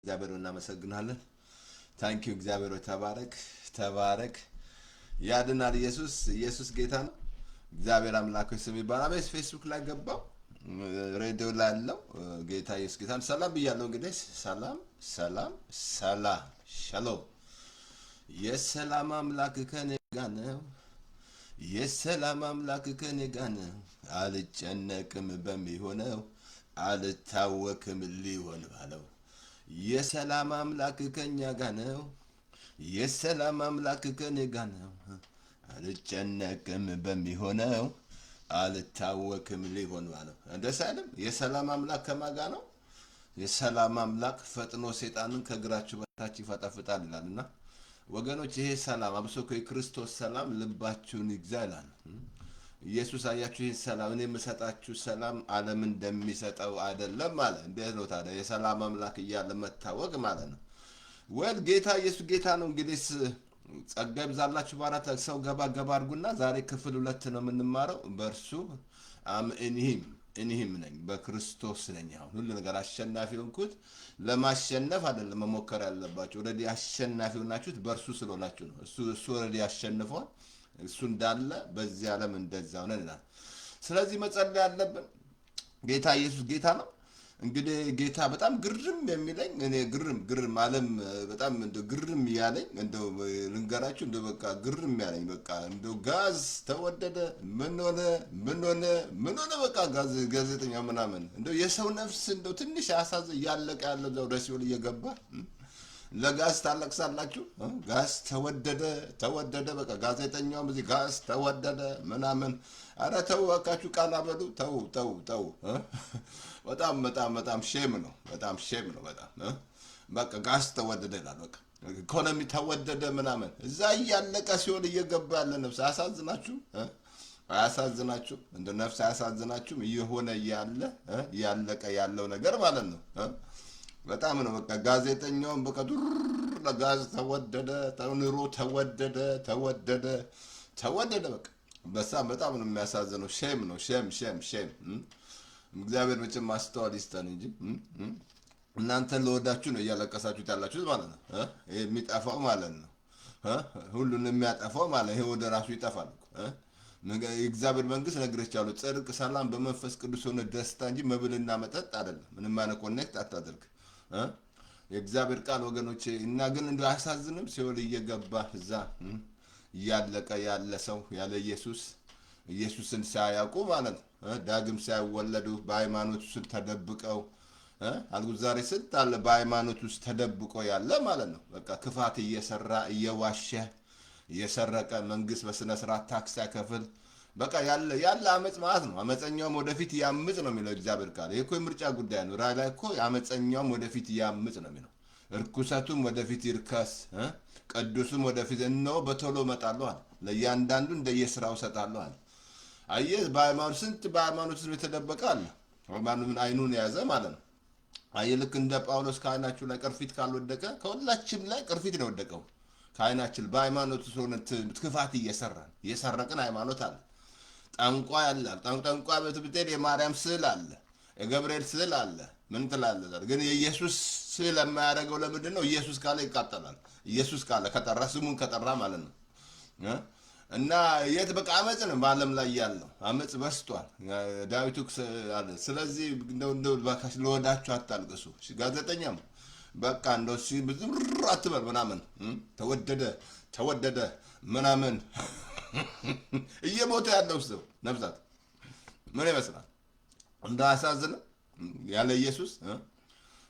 እግዚአብሔር እናመሰግናለን። ታንኪዩ እግዚአብሔር ተባረክ ተባረክ። ያድናል ኢየሱስ ጌታ ነው። እግዚአብሔር አምላክ ስም ይባላል። ፌስቡክ ላይ ገባው ሬዲዮ ላይ ያለው ጌታ ኢየሱስ ጌታ ሰላም ብያለሁ። እንግዲህ ሰላም ሻሎም። የሰላም አምላክ ከኔ ጋር ነው። የሰላም አምላክ ከኔ ጋር ነው። አልጨነቅም በሚሆነው አልታወክም ሊሆን ባለው። የሰላም አምላክ ከኛ ጋር ነው። የሰላም አምላክ ከኔ ጋር ነው። አልጨነቅም በሚሆነው አልታወክም ሊሆን ባለው። እንደስ አይደለም? የሰላም አምላክ ከማን ጋር ነው? የሰላም አምላክ ፈጥኖ ሰይጣንን ከእግራችሁ በታች ይፈጠፍጣል ይላልና ወገኖች፣ ይሄ ሰላም አብሶ የክርስቶስ ሰላም ልባችሁን ይግዛ ይላል ኢየሱስ። አያችሁ፣ ይሄ ሰላም እኔ የምሰጣችሁ ሰላም ዓለም እንደሚሰጠው አይደለም ማለት። እንዴት ነው ታዲያ የሰላም አምላክ እያለ መታወቅ ማለት ነው? ወል ጌታ ኢየሱስ ጌታ ነው። እንግዲህ ጸጋ ይብዛላችሁ። ባራት ሰው ገባ አድርጉና ዛሬ ክፍል 2 ነው የምንማረው። በእርሱ እኒህም ነኝ፣ በክርስቶስ ነኝ። አሁን ሁሉ ነገር አሸናፊ ሆንኩት። ለማሸነፍ አይደለም መሞከር ያለባችሁ። ኦልሬዲ አሸናፊ ሆናችሁት በእርሱ ስለሆናችሁ ነው። እሱ ኦልሬዲ አሸንፏል። እሱ እንዳለ በዚህ ዓለም እንደዛ ሆነን ይላል። ስለዚህ መጸለይ ያለብን ጌታ ኢየሱስ ጌታ ነው። እንግዲህ ጌታ በጣም ግርም የሚለኝ እኔ ግርም ዓለም በጣም እንደው ግርም ያለኝ እንደው ልንገራችሁ፣ እንደው በቃ ግርም ያለኝ በቃ እንደው ጋዝ ተወደደ ምን ሆነ በቃ ጋዜጠኛ ምናምን እንደው የሰው ነፍስ እንደው ትንሽ ያሳዘ እያለቀ ያለው እዛው ወደ ሲኦል እየገባ ለጋዝ ታለቅሳላችሁ። ጋዝ ተወደደ በቃ ጋዜጠኛውም እዚህ ጋዝ ተወደደ ምናምን። አረ ተው እባካችሁ፣ ቃል አበሉ። ተው በጣም ሼም ነው። በጣም በቃ ጋዝ ተወደደ ይላል። በቃ ኢኮኖሚ ተወደደ ምናምን። እዛ እያለቀ ሲሆን እየገባ ያለ ነፍስ አያሳዝናችሁ? እንደ ነፍስ አያሳዝናችሁም? እየሆነ እያለቀ ያለው ነገር ማለት ነው። በጣም ነው በቃ ጋዜጠኛውን በቃ ለጋዝ ተወደደ፣ ኑሮ ተወደደ በቃ በጣም ነው የሚያሳዝነው። ሼም ነው ሼም። እግዚአብሔር መቼም ማስተዋል ይስጠን እንጂ እናንተን ለወዳችሁ ነው እያለቀሳችሁት ያላችሁት ማለት ነው። ይሄ የሚጠፋው ማለት ነው፣ ሁሉን የሚያጠፋው ማለት ይሄ ወደ ራሱ ይጠፋል። የእግዚአብሔር መንግስት ነግሬቻለሁ፣ ጽድቅ፣ ሰላም በመንፈስ ቅዱስ ሆነ ደስታ እንጂ መብልና መጠጥ አይደለም። ምንም አይነት ኮኔክት አታደርግ የእግዚአብሔር ቃል ወገኖቼ። እና ግን እንደው አያሳዝንም? ሲኦል እየገባ እዛ እያለቀ ያለ ሰው ያለ ኢየሱስን ሳያውቁ ማለት ነው፣ ዳግም ሳይወለዱ በሃይማኖት ውስጥ ተደብቀው አልኩ። ዛሬ ስንት አለ በሃይማኖት ውስጥ ተደብቆ ያለ ማለት ነው። በቃ ክፋት እየሰራ እየዋሸ እየሰረቀ መንግስት በስነ ስርዓት ታክስ ያከፍል በቃ ያለ አመጽ ማለት ነው። አመፀኛውም ወደፊት ያምጽ ነው የሚለው እግዚአብሔር ቃል። ይሄ እኮ የምርጫ ጉዳይ ነው። ራእይ ላይ እኮ አመፀኛውም ወደፊት ያምጽ ነው የሚለው። እርኩሰቱም ወደፊት ይርከስ፣ ቅዱሱም ወደፊት እነሆ በቶሎ እመጣለሁ አለ፣ ለእያንዳንዱ እንደየስራው እሰጣለሁ አለ። አየህ፣ ስንት በሃይማኖት ውስጥ የተደበቀ አለ። ሃይማኖትን አይኑን የያዘ ማለት ነው። አየህ፣ ልክ እንደ ጳውሎስ ከዓይናችሁ ላይ ቅርፊት ካልወደቀ ከሁላችንም ላይ ቅርፊት ነው የወደቀው ከዓይናችን። በሃይማኖት ውስጥ ሆነ ክፋት እየሰረቅን ሃይማኖት አለ። ጠንቋይ አለ። ጠንቋይ ቤት ብትሄድ የማርያም ስዕል አለ፣ የገብርኤል ስዕል አለ። ምን ትላለህ? ግን የኢየሱስ ስዕል የማያደርገው ለምንድን ነው? ኢየሱስ ካለ ይቃጠላል። ኢየሱስ ካለ ከጠራ፣ ስሙን ከጠራ ማለት ነው። እና የት በቃ አመፅ ነው በዓለም ላይ ያለው አመፅ በስቷል። ዳዊቱ አለ። ስለዚህ እንደው ባካሽ ለወዳችሁ አታልቅሱ። ጋዜጠኛም በቃ እንደው ብዙ አትበል ምናምን ተወደደ ምናምን እየሞተ ያለው ሰው ነፍሳት ምን ይመስላል? እንዳያሳዝንም ያለ ኢየሱስ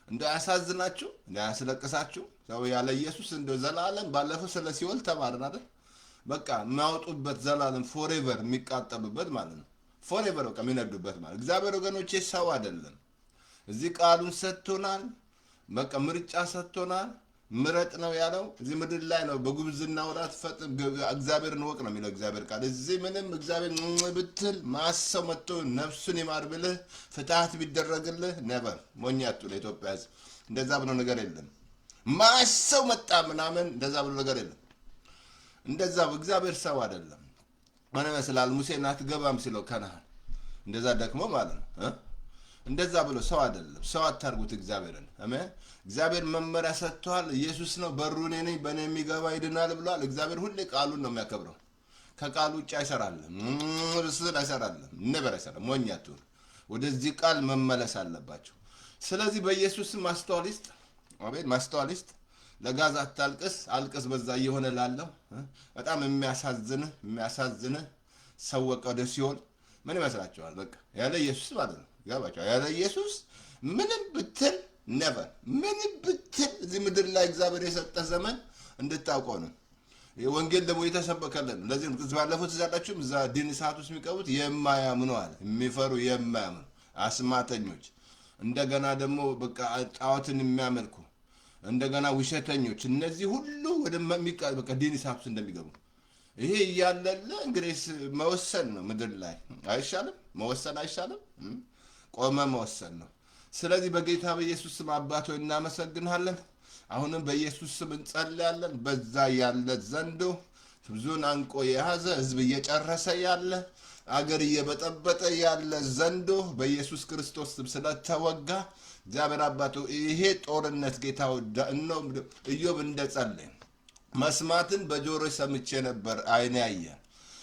እንዳያሳዝናችሁ እንዳያስለቅሳችሁ ሰው ያለ ኢየሱስ እንደ ዘላለም ባለፈው ስለ ሲኦል ተማርን አይደል? በቃ የሚያወጡበት ዘላለም ፎሬቨር የሚቃጠሉበት ማለት ነው። ፎሬቨር በቃ የሚነዱበት ማለት። እግዚአብሔር ወገኖቼ ሰው አይደለም። እዚህ ቃሉን ሰጥቶናል። በቃ ምርጫ ሰጥቶናል። ምረጥ ነው ያለው። እዚህ ምድር ላይ ነው በጉብዝና ወራት እግዚአብሔርን ወቅ ነው የሚለው እግዚአብሔር ቃል። እዚህ ምንም እግዚአብሔር ብትል ማሰው መጥቶ ነፍሱን ይማር ብልህ ፍትሐት ቢደረግልህ ነበር ሞኛቱ ለኢትዮጵያ ሕዝብ እንደዛ ብሎ ነገር የለም። ማሰው መጣ ምናምን እንደዛ ብሎ ነገር የለም። እንደዛ እግዚአብሔር ሰው አይደለም። ምን ይመስላል? ሙሴን አትገባም ሲለው ከነዓን እንደዛ ደክሞ ማለት ነው። እንደዛ ብሎ ሰው አይደለም። ሰው አታርጉት እግዚአብሔርን። አሜን። እግዚአብሔር መመሪያ ሰጥቷል። ኢየሱስ ነው በሩ እኔ ነኝ፣ በእኔ የሚገባ ይድናል ብሏል። እግዚአብሔር ሁሌ ቃሉን ነው የሚያከብረው። ከቃሉ ውጭ አይሰራልም። ስል አይሰራልም። ነበር አይሰራም። ሞኝ አትሁን። ወደዚህ ቃል መመለስ አለባቸው። ስለዚህ በኢየሱስ ማስተዋል ይስጥ። አሜን። ማስተዋል ይስጥ። ለጋዛ አታልቅስ፣ አልቅስ በዛ እየሆነ ላለው በጣም የሚያሳዝንህ ሰው ወደ ሲኦል ምን ይመስላችኋል? በቃ ያለ ኢየሱስ ማለት ነው። ገባችኋል? ያለ ኢየሱስ ምንም ብትል ነበር ምንም ብትል እዚህ ምድር ላይ እግዚአብሔር የሰጠ ዘመን እንድታውቀው ነው። ወንጌል ደግሞ የተሰበከልን ለዚህ ባለፈው ትዛላችሁም እዛ ዲን ሰዓት ውስጥ የሚቀቡት የማያምኑ አለ፣ የሚፈሩ የማያምኑ አስማተኞች፣ እንደገና ደግሞ በቃ ጣዖትን የሚያመልኩ እንደገና ውሸተኞች፣ እነዚህ ሁሉ ወደ በቃ ዲን ሰዓት ውስጥ እንደሚገቡ ይሄ እያለለ እንግዲህ መወሰን ነው። ምድር ላይ አይሻልም? መወሰን አይሻልም? ቆመ መወሰን ነው። ስለዚህ በጌታ በኢየሱስ ስም አባት ሆይ እናመሰግንሃለን። አሁንም በኢየሱስ ስም እንጸልያለን። በዛ ያለ ዘንዶ ብዙን አንቆ የያዘ ህዝብ እየጨረሰ ያለ አገር እየበጠበጠ ያለ ዘንዶ በኢየሱስ ክርስቶስ ስም ስለተወጋ እግዚአብሔር አባቶ ይሄ ጦርነት ጌታ ነው። ኢዮብ እንደጸለየ መስማትን በጆሮ ሰምቼ ነበር፣ አይኔ ያየ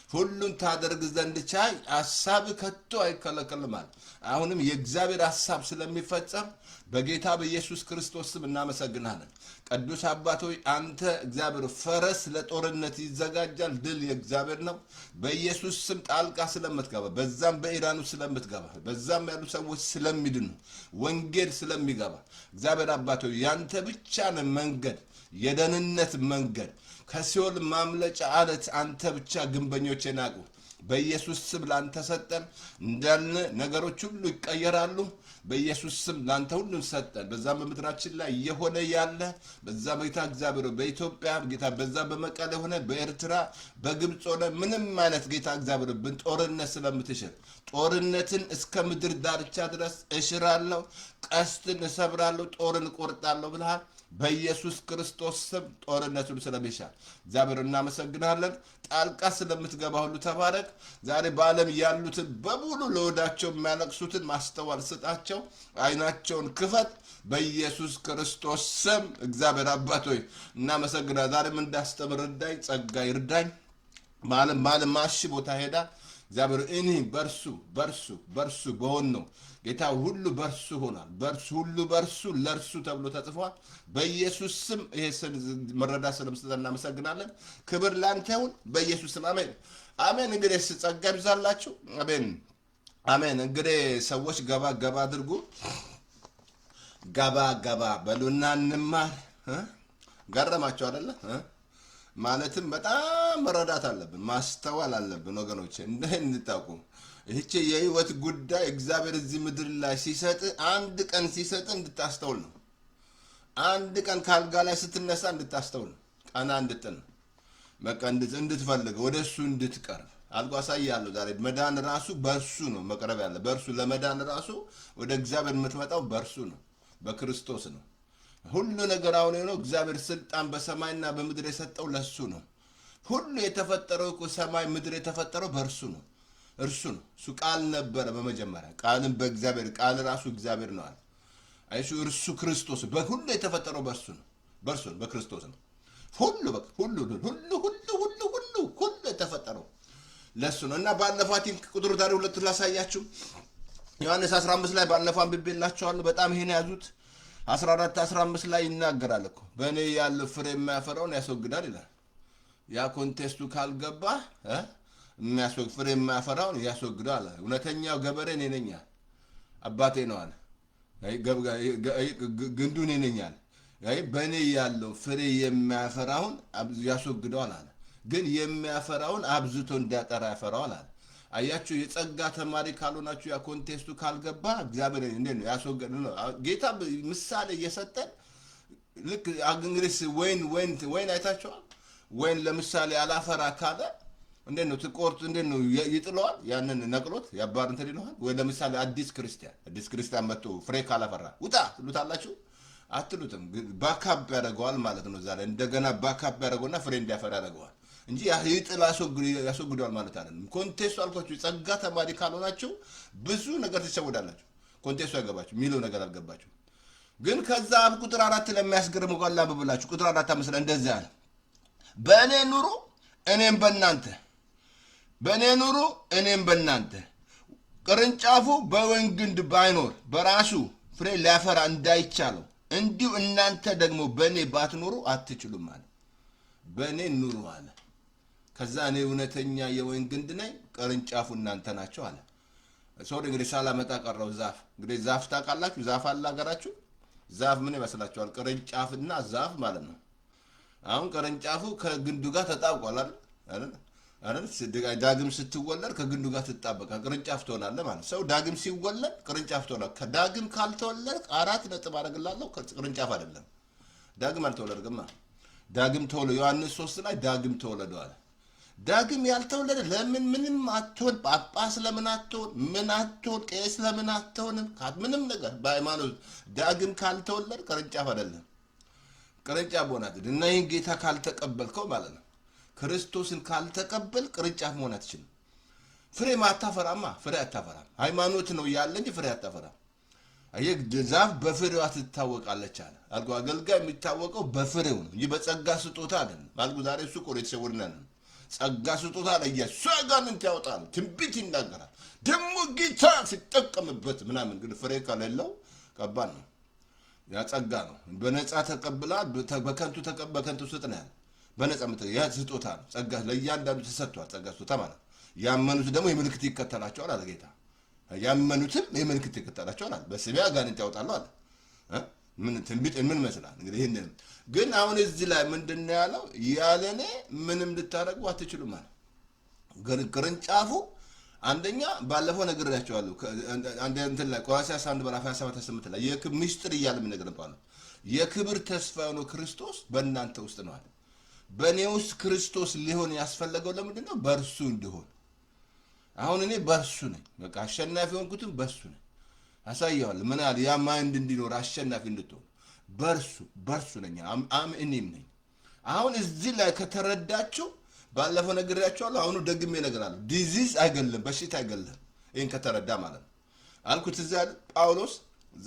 ሁሉን ታደርግ ዘንድ ቻይ፣ ሐሳብ ከቶ አይከለከልማል። አሁንም የእግዚአብሔር ሐሳብ ስለሚፈጸም በጌታ በኢየሱስ ክርስቶስ ስም እናመሰግናለን። ቅዱስ አባት ሆይ አንተ እግዚአብሔር ፈረስ ለጦርነት ይዘጋጃል፣ ድል የእግዚአብሔር ነው። በኢየሱስ ስም ጣልቃ ስለምትገባ በዛም በኢራኑ ስለምትገባ በዛም ያሉ ሰዎች ስለሚድኑ ወንጌል ስለሚገባ እግዚአብሔር አባት ሆይ ያንተ ብቻ ነው መንገድ፣ የደህንነት መንገድ፣ ከሲኦል ማምለጫ አለት አንተ ብቻ ግንበኞች ናቁ። በኢየሱስ ስም ላንተ ሰጠን እንዳልን ነገሮች ሁሉ ይቀየራሉ። በኢየሱስ ስም ላንተ ሁሉን ሰጠን። በዛም በምድራችን ላይ የሆነ ያለ በዛ ጌታ እግዚአብሔር በኢትዮጵያ ጌታ በዛ በመቀሌ ሆነ በኤርትራ በግብፅ ሆነ ምንም አይነት ጌታ እግዚአብሔር ብን ጦርነት ስለምትሽር ጦርነትን እስከ ምድር ዳርቻ ድረስ እሽራለሁ፣ ቀስትን እሰብራለሁ፣ ጦርን እቆርጣለሁ ብለሃል። በኢየሱስ ክርስቶስ ስም ጦርነቱን ስለሚሻል እግዚአብሔር እናመሰግናለን። ጣልቃ ስለምትገባ ሁሉ ተባረክ። ዛሬ በዓለም ያሉትን በሙሉ ለወዳቸው የሚያለቅሱትን ማስተዋል ስጣቸው፣ አይናቸውን ክፈት። በኢየሱስ ክርስቶስ ስም እግዚአብሔር አባት ሆይ እናመሰግናለን። ዛሬም እንዳስተምር እርዳኝ፣ ጸጋ ይርዳኝ። በዓለም ማሽ ቦታ ሄዳ እግዚአብሔር እኔ በርሱ በሆን ነው ጌታ ሁሉ በርሱ ሆኗል። ሁሉ በርሱ ለርሱ ተብሎ ተጽፏል። በኢየሱስ ስም ይሄ መረዳት ስለምስጠት እናመሰግናለን። ክብር ላንተ ይሁን በኢየሱስ ስም አሜን አሜን። እንግዲህ ጸጋ ይብዛላችሁ። አሜን። እንግዲህ ሰዎች ገባ አድርጉ፣ ገባ በሉና እንማር። ገረማችሁ አይደለ? ማለትም በጣም መረዳት አለብን፣ ማስተዋል አለብን ወገኖቼ። እንድታውቁ ይህች የህይወት ጉዳይ እግዚአብሔር እዚህ ምድር ላይ ሲሰጥ አንድ ቀን ሲሰጥ እንድታስተውል ነው። አንድ ቀን ካልጋ ላይ ስትነሳ እንድታስተውል ነው። ቀና እንድጥል ነው። በቃ እንድትፈልገው ወደ እሱ እንድትቀርብ አልጎ አሳያለሁ። ዛሬ መዳን ራሱ በእርሱ ነው መቅረብ ያለ። በእርሱ ለመዳን ራሱ ወደ እግዚአብሔር የምትመጣው በእርሱ ነው፣ በክርስቶስ ነው። ሁሉ ነገር አሁን ነው። እግዚአብሔር ስልጣን በሰማይና በምድር የሰጠው ለሱ ነው። ሁሉ የተፈጠረው ሰማይ ምድር የተፈጠረው በእርሱ ነው። እርሱ ነው። እሱ ቃል ነበረ በመጀመሪያ፣ ቃልም በእግዚአብሔር፣ ቃል ራሱ እግዚአብሔር ነው አለ። አይሱ እርሱ ክርስቶስ በሁሉ የተፈጠረው በእርሱ ነው፣ በክርስቶስ ነው። ሁሉ የተፈጠረው ለሱ ነው። እና ባለፈው ቁጥሩ ዛሬ ሁለቱ ላሳያችሁ። ዮሐንስ 15 ላይ ባለፈው አንብቤላችኋለሁ። በጣም ይሄን ያዙት። 14-15 ላይ ይናገራል እኮ በእኔ ያለው ፍሬ የማያፈራውን ያስወግዳል ይላል። ያ ኮንቴስቱ ካልገባ ፍሬ የማያፈራውን ያስወግዳል። እውነተኛው ገበሬ እኔ ነኝ፣ አባቴ ነው አለ። ግንዱ እኔ ነኝ አለ። በእኔ ያለው ፍሬ የማያፈራውን ያስወግደዋል አለ። ግን የሚያፈራውን አብዝቶ እንዲያጠራ ያፈራዋል አለ። አያችሁ፣ የጸጋ ተማሪ ካልሆናችሁ ያ ኮንቴስቱ ካልገባ እግዚአብሔር እንዴት ነው ያስወገድ ነው። ጌታ ምሳሌ እየሰጠን ልክ እንግዲህ ወይን አይታችኋል። ወይን ለምሳሌ አላፈራ ካለ እንዴት ነው ትቆርጥ፣ እንዴት ነው ይጥለዋል? ያንን ነቅሎት ያባር እንትን ይለዋል ወይ? ለምሳሌ አዲስ ክርስቲያን መጥቶ ፍሬ ካላፈራ ውጣ ትሉታላችሁ? አትሉትም። ባካፕ ያደርገዋል ማለት ነው። ዛሬ እንደገና ባካፕ ያደርገውና ፍሬ እንዲያፈራ ያደርገዋል እንጂ ይጥል ያስወግደዋል ማለት አይደለም። ኮንቴስቱ አልኳችሁ፣ ጸጋ ተማሪ ካልሆናችሁ ብዙ ነገር ትሸወዳላችሁ። ኮንቴክስቱ አይገባችሁ የሚለው ነገር አልገባችሁ። ግን ከዛ ቁጥር 4 ለሚያስገርም ቃል ብላችሁ ቁጥር 4 5 ላይ እንደዚህ አለ፣ በእኔ ኑሩ እኔም በእናንተ፣ በእኔ ኑሩ እኔም በእናንተ። ቅርንጫፉ በወይን ግንድ ባይኖር በራሱ ፍሬ ሊያፈራ እንዳይቻለው እንዲሁ እናንተ ደግሞ በእኔ ባትኖሩ አትችሉም አለ። በእኔ ኑሩ አለ። ከዛ እኔ እውነተኛ የወይን ግንድ ነኝ፣ ቅርንጫፉ እናንተ ናቸው አለ። ሰው እንግዲህ ሳላመጣ ቀረው ዛፍ። እንግዲህ ዛፍ ታውቃላችሁ? ዛፍ አለ ሀገራችሁ? ዛፍ ምን ይመስላችኋል? ቅርንጫፍና ዛፍ ማለት ነው። አሁን ቅርንጫፉ ከግንዱ ጋር ተጣብቋል አይደል? ዳግም ስትወለድ ከግንዱ ጋር ትጣበቃል፣ ቅርንጫፍ ትሆናለህ ማለት። ሰው ዳግም ሲወለድ ቅርንጫፍ ትሆናል። ከዳግም ካልተወለድ 4 ነጥብ አደርግላለሁ፣ ቅርንጫፍ አይደለም። ዳግም አልተወለድክማ። ዳግም ተወለደ። ዮሐንስ 3 ላይ ዳግም ተወለደዋል። ዳግም ያልተወለደ ለምን ምንም አትሆን? ጳጳስ ለምን አትሆን? ምን አትሆን? ቄስ ለምን አትሆንም? ምንም ነገር በሃይማኖት ዳግም ካልተወለድ ቅርንጫፍ አይደለም። ቅርንጫፍ ሆናት እና ይህን ጌታ ካልተቀበልከው ማለት ነው። ክርስቶስን ካልተቀበል ቅርንጫፍ መሆን አትችልም። ፍሬ አታፈራማ። ፍሬ አታፈራም። ሃይማኖት ነው ያለ እንጂ ፍሬ አታፈራም። አየህ፣ ዛፍ በፍሬዋ ትታወቃለች አለ። አገልጋይ የሚታወቀው በፍሬው ነው እንጂ በጸጋ ስጦታ አይደለም። አልኩ ዛሬ እሱ ቆሎ የተሰወርናል። ጸጋ ስጦታ ላይ ያጋንንት ያወጣል፣ ትንቢት ይናገራል፣ ደግሞ ጌታ ሲጠቀምበት ምናምን። ግን ፍሬ ከሌለው ከባድ ነው። ያ ጸጋ ነው። በነፃ ተቀብላ በከንቱ ስጥ ነው ያለ። በነፃ ያ ስጦታ ነው። ጸጋ ለእያንዳንዱ ተሰጥቷል። ጸጋ ስጦታ ማለት ያመኑት ደግሞ የምልክት ይከተላቸዋል አለ ጌታ። ያመኑትም የምልክት ይከተላቸዋል አለ። በስሜ አጋንንት ያወጣሉ አለ። ምን ትንቢት ምን መስላል እንግዲህ። ይሄንን ግን አሁን እዚህ ላይ ምንድነው ያለው? ያለኔ ምንም ልታረጉ አትችሉም ማለት። ቅርንጫፉ አንደኛ ባለፈው ነግሬያቸዋለሁ። አንድ እንትን ላይ ቆላስይስ 1:27-28 ላይ የክብር ምስጢር እያለ ምን ነገር ነው? የክብር ተስፋ የሆነው ክርስቶስ በእናንተ ውስጥ ነው አለ። በእኔ ውስጥ ክርስቶስ ሊሆን ያስፈለገው ለምንድን ነው? በእርሱ እንድሆን። አሁን እኔ በእርሱ ነኝ። በቃ አሸናፊ ሆንኩትም በእርሱ ነኝ። አሳየዋለሁ። ምን ያህል ያ ማይንድ እንዲኖር አሸናፊ እንድትሆን በእርሱ ነኝ። እኔም ነኝ። አሁን እዚህ ላይ ከተረዳችሁ ባለፈው ነግሬያችኋለሁ። አሁኑ ደግሜ እነግራለሁ። ዲዚዝ አይገልም፣ በሽታ አይገልም። ይህን ከተረዳ ማለት ነው አልኩት። እዚያ ጳውሎስ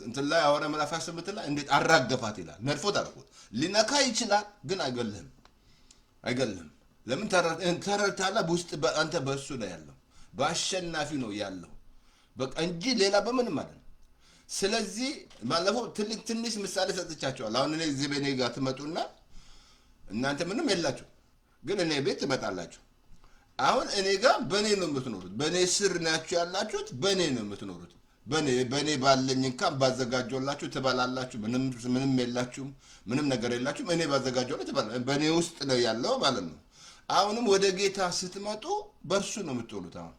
እንትን ላይ ሐዋርያት ምዕራፍ 28 ላይ እንዴት አራገፋት ይላል። ነድፎት አልኩት። ሊነካ ይችላል ግን አይገልም። ለምን ተረድታለህ? በውስጥ አንተ በእሱ ነው ያለው፣ በአሸናፊ ነው ያለው በቃ እንጂ ሌላ በምንም አይደለም። ስለዚህ ባለፈው ትንሽ ምሳሌ ሰጥቻቸዋል። አሁን እኔ እዚህ በእኔ ጋር ትመጡና እናንተ ምንም የላችሁ፣ ግን እኔ ቤት ትመጣላችሁ። አሁን እኔ ጋር በእኔ ነው የምትኖሩት። በእኔ ስር ናችሁ ያላችሁት፣ በእኔ ነው የምትኖሩት። በእኔ ባለኝ እንኳን ባዘጋጀላችሁ ትበላላችሁ። ምንም የላችሁም፣ ምንም ነገር የላችሁም። እኔ ባዘጋጀላ ትበላላችሁ። በእኔ ውስጥ ነው ያለው ማለት ነው። አሁንም ወደ ጌታ ስትመጡ በእርሱ ነው የምትሆኑት። አሁን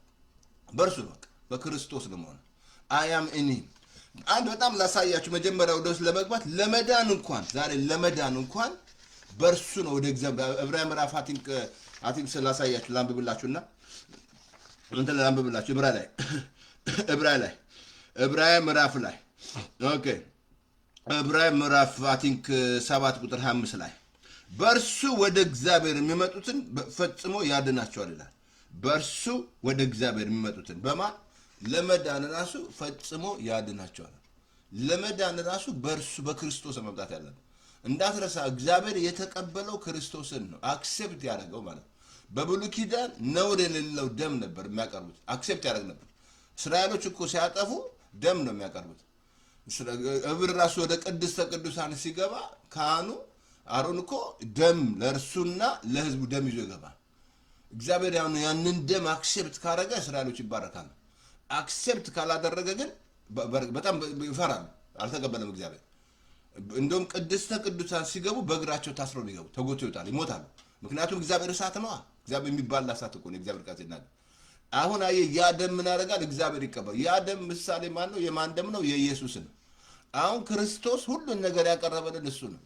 በእርሱ በቃ በክርስቶስ ነው ማለት አያም እኔ አንድ በጣም ላሳያችሁ። መጀመሪያ ወደ ውስጥ ለመግባት ለመዳን እንኳን ዛሬ ለመዳን እንኳን በእርሱ ነው ወደ እግዚአብሔር። ዕብራውያን ምዕራፍ አቲንክ ስላሳያችሁ ላንብብላችሁና እንትን ላንብብላችሁ። ዕብራውያን ምዕራፍ ላይ ኦኬ፣ ዕብራውያን ምዕራፍ አቲንክ 7 ቁጥር 5 ላይ በእርሱ ወደ እግዚአብሔር የሚመጡትን ፈጽሞ ያድናቸዋል ይላል። በእርሱ ወደ እግዚአብሔር የሚመጡትን በማን ለመዳን ራሱ ፈጽሞ ያድናቸዋል። ለመዳን ራሱ በእርሱ በክርስቶስ መምጣት ያለን እንዳትረሳ። እግዚአብሔር የተቀበለው ክርስቶስን ነው፣ አክሴፕት ያደረገው ማለት ነው። በብሉይ ኪዳን ነውር የሌለው ደም ነበር የሚያቀርቡት፣ አክሴፕት ያደረግ ነበር። እስራኤሎች እኮ ሲያጠፉ ደም ነው የሚያቀርቡት። እብር ራሱ ወደ ቅድስተ ቅዱሳን ሲገባ ካህኑ አሮን እኮ ደም ለእርሱና ለሕዝቡ ደም ይዞ ይገባል። እግዚአብሔር ያንን ደም አክሴፕት ካደረገ እስራኤሎች ይባረካሉ። አክሴፕት ካላደረገ ግን በጣም ይፈራሉ። አልተቀበለም እግዚአብሔር። እንደውም ቅድስተ ቅዱሳን ሲገቡ በእግራቸው ታስረው የሚገቡ ተጎቶ ይወጣል፣ ይሞታሉ። ምክንያቱም እግዚአብሔር እሳት ነዋ። እግዚአብሔር የሚባል እሳት እኮ ነው። እግዚአብሔር ቃል ሲናገር አሁን አየህ፣ ያ ደም ምን ያደርጋል? እግዚአብሔር ይቀበል። ያ ደም ምሳሌ ማን ነው? የማን ደም ነው? የኢየሱስ ነው። አሁን ክርስቶስ ሁሉን ነገር ያቀረበልን እሱ ነው።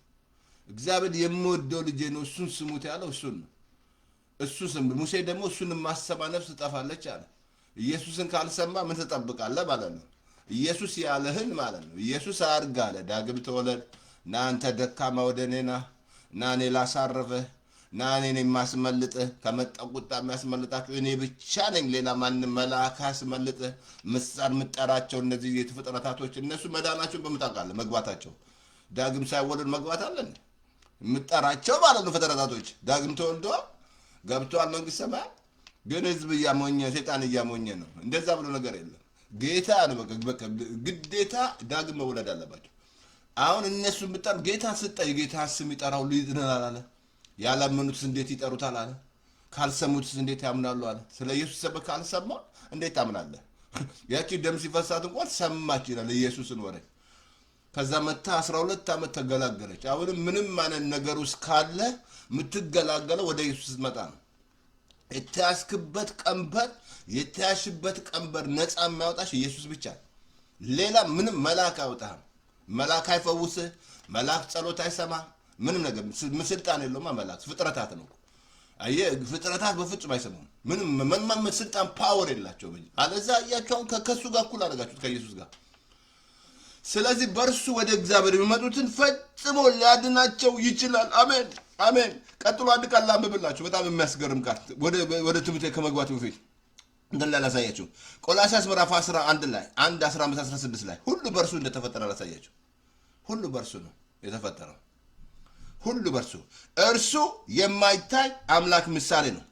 እግዚአብሔር የምወደው ልጄ ነው እሱን ስሙት ያለው እሱን ነው። እሱ ስም ሙሴ ደግሞ እሱን ማሰባ ነፍስ ትጠፋለች አለ። ኢየሱስን ካልሰማ ምን ትጠብቃለህ ማለት ነው? ኢየሱስ ያለህን ማለት ነው። ኢየሱስ አድርግ አለ። ዳግም ተወለድ፣ ና አንተ ደካማ ወደ እኔ ና፣ ና እኔ ላሳረፈህ፣ ና እኔ ነኝ የማስመልጥህ ከመጣው ቁጣ የሚያስመልጣችሁ እኔ ብቻ ነኝ ሌላ ማንም መልአክ አያስመልጥህ ምሳር ምጠራቸው እነዚህ ፍጥረታቶች እነሱ መዳናቸውን በምታውቃለህ መግባታቸው ዳግም ሳይወለድ መግባት አለን ምጠራቸው ማለት ነው ፍጥረታቶች ዳግም ተወልደዋል ገብተዋል መንግስተ ሰማያት ግን ህዝብ እያሞኘ ሰይጣን እያሞኘ ነው እንደዛ ብሎ ነገር የለም ጌታ ነው በቃ ግዴታ ዳግም መወለድ አለባቸው አሁን እነሱ ምጣን ጌታ ስጠይ ጌታ ስም ይጠራው ሊድናል አለ ያላመኑት እንዴት ይጠሩታል አለ ካልሰሙት እንዴት ያምናሉ አለ ስለ ኢየሱስ ሰበክ ካልሰማ እንዴት ታምናለህ ያቺ ደም ሲፈሳት እንኳን ሰማች ይላል ኢየሱስን ወሬ ከዛ መታ 12 ዓመት ተገላገለች አሁንም ምንም ማንን ነገር ውስጥ ካለ ምትገላገለው ወደ ኢየሱስ መጣ ነው የተያዝክበት ቀንበር የተያዝሽበት ቀንበር ነፃ የሚያወጣሽ ኢየሱስ ብቻ ሌላ ምንም መልአክ አውጣህ መልአክ አይፈውስህ መልአክ ጸሎት አይሰማ ምንም ነገር ስልጣን የለውም መልአክ ፍጥረታት ነው አየ ፍጥረታት በፍጹም አይሰሙም ምንም ስልጣን ፓወር የላቸው አለዛ ያያቸው ከከሱ ጋር እኩል አደረጋችሁት ከኢየሱስ ጋር ስለዚህ በርሱ ወደ እግዚአብሔር የሚመጡትን ፈጽሞ ሊያድናቸው ይችላል አሜን አሜን ቀጥሎ አንድ ቃል ላንብብላችሁ በጣም የሚያስገርም ቃል ወደ ትምህርት ከመግባቱ በፊት እንደላ ላሳያችሁ ቆላስይስ ምዕራፍ 11 ላይ 1:15-16 ላይ ሁሉ በርሱ እንደተፈጠረ ላሳያችሁ ሁሉ በርሱ ነው የተፈጠረው ሁሉ በርሱ እርሱ የማይታይ አምላክ ምሳሌ ነው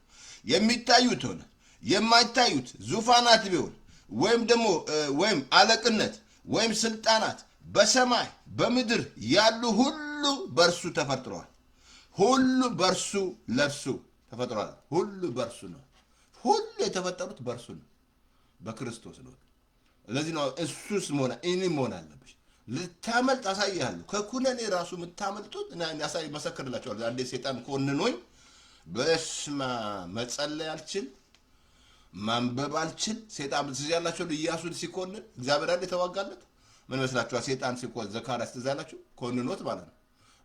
የሚታዩት ሆነ የማይታዩት ዙፋናት ቢሆን ወይም አለቅነት ወይም ስልጣናት በሰማይ በምድር ያሉ ሁሉ በርሱ ተፈጥረዋል ሁሉ በርሱ ለብሱ ተፈጥሯል ሁሉ በርሱ ነው ሁሉ የተፈጠሩት በርሱ ነው በክርስቶስ ነው ለዚህ ነው እሱስ ሞና እኔም ሞና አለብሽ ልታመልጥ አሳያለሁ ከኩነኔ ራሱ ምታመልጡት እና ያሳይ መሰከርላችኋል አንዴ ሰይጣን ኮንኖኝ በስማ መጸለይ አልችል ማንበብ አልችል ሰይጣን ሲያላችሁ ኢያሱን ሲኮንን እግዚአብሔር አይደል ተዋጋለት ምን መስላችኋል ሰይጣን ሲኮን ዘካርያስ ተዛላችሁ ኮንኖት ማለት ነው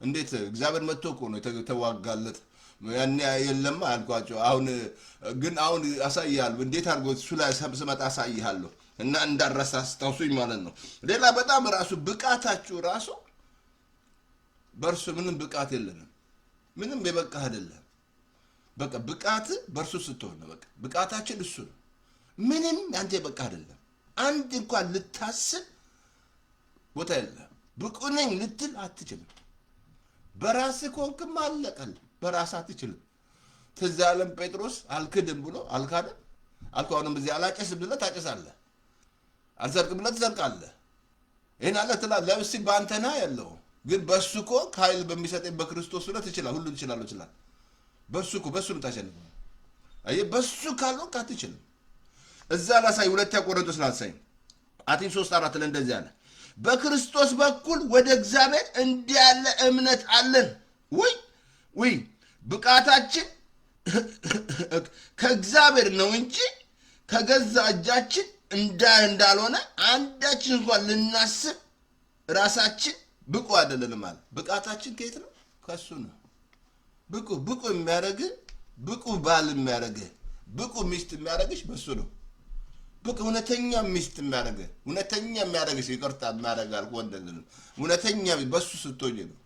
እንዴት እግዚአብሔር መጥቶ ነው ተዋጋለት ያኔ የለም አልኳቸው አሁን ግን አሁን አሳያለሁ እንዴት አድርጎ እሱ ላይ ስመጣ አሳይሃለሁ እና እንዳረሳ አስታውሱኝ ማለት ነው ሌላ በጣም ራሱ ብቃታችሁ ራሱ በርሱ ምንም ብቃት የለንም ምንም የበቃ አይደለም በቃ ብቃት በርሱ ስትሆን ነው በቃ ብቃታችን እሱ ነው ምንም ያንተ የበቃ አይደለም አንድ እንኳን ልታስብ ቦታ የለም ብቁ ነኝ ልትል አትችልም በራስህ ኮንክም አለቀል በራስህ አትችልም ተዛለም ጴጥሮስ አልክድም ብሎ አልካደም አልኳውንም በዚህ አላጨስም ብለህ ታጨሳለህ አልዘርቅም ብለህ ትዘርቃለህ ይሄን አለ ተላ ለብሲ ባንተና ያለው ግን በሱ እኮ ኃይል በሚሰጠኝ በክርስቶስ ሁሉ ትችላለህ ሁሉ ትችላለህ በሱ እኮ በሱ ልታሸንፍ አይ በሱ ካልሆንክ አትችልም እዛ ላሳይ ሁለተኛ ቆሮንቶስ ላሳይ አቲን 3:4 ላይ እንደዚህ አለ በክርስቶስ በኩል ወደ እግዚአብሔር እንዲያለ እምነት አለን ወይ ብቃታችን ከእግዚአብሔር ነው እንጂ ከገዛ እጃችን እንዳልሆነ አንዳችን እንኳን ልናስብ ራሳችን ብቁ አይደለንም ማለት ብቃታችን ከየት ነው ከሱ ነው ብቁ የሚያደርግ ብቁ ባል የሚያደርግ ብቁ ሚስት የሚያደርግሽ በሱ ነው ብቁ እውነተኛ ሚስት የሚያደርግ እውነተኛ የሚያደርግሽ ይቅርታ የሚያደርጋል ወንደልን እውነተኛ በሱ ስትሆኝ ነው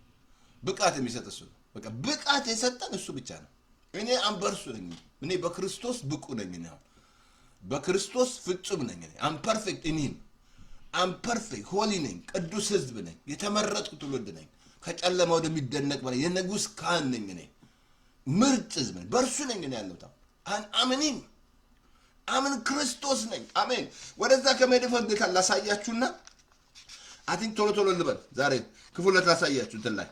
ብቃት የሚሰጥ እሱ ነው በቃ ብቃት የሰጠን እሱ ብቻ ነው እኔ አንበርሱ ነኝ እኔ በክርስቶስ ብቁ ነኝ ነው በክርስቶስ ፍጹም ነኝ እኔ አም ፐርፌክት ኢን ሂም አም ፐርፌክት ሆሊ ነኝ ቅዱስ ሕዝብ ነኝ የተመረጥኩ ትውልድ ነኝ ከጨለማ ወደሚደነቅ ማለት የንጉስ ካህን ነኝ እኔ ምርጥ ሕዝብ ነኝ በርሱ ነኝ እኔ ያለሁት አሜን አሜን ክርስቶስ ነኝ አሜን ወደዛ ከመደፈ እንዴት ላሳያችሁና አቲንክ ቶሎ ልበል ዛሬ ክፉለት ላሳያችሁ እንትን ላይ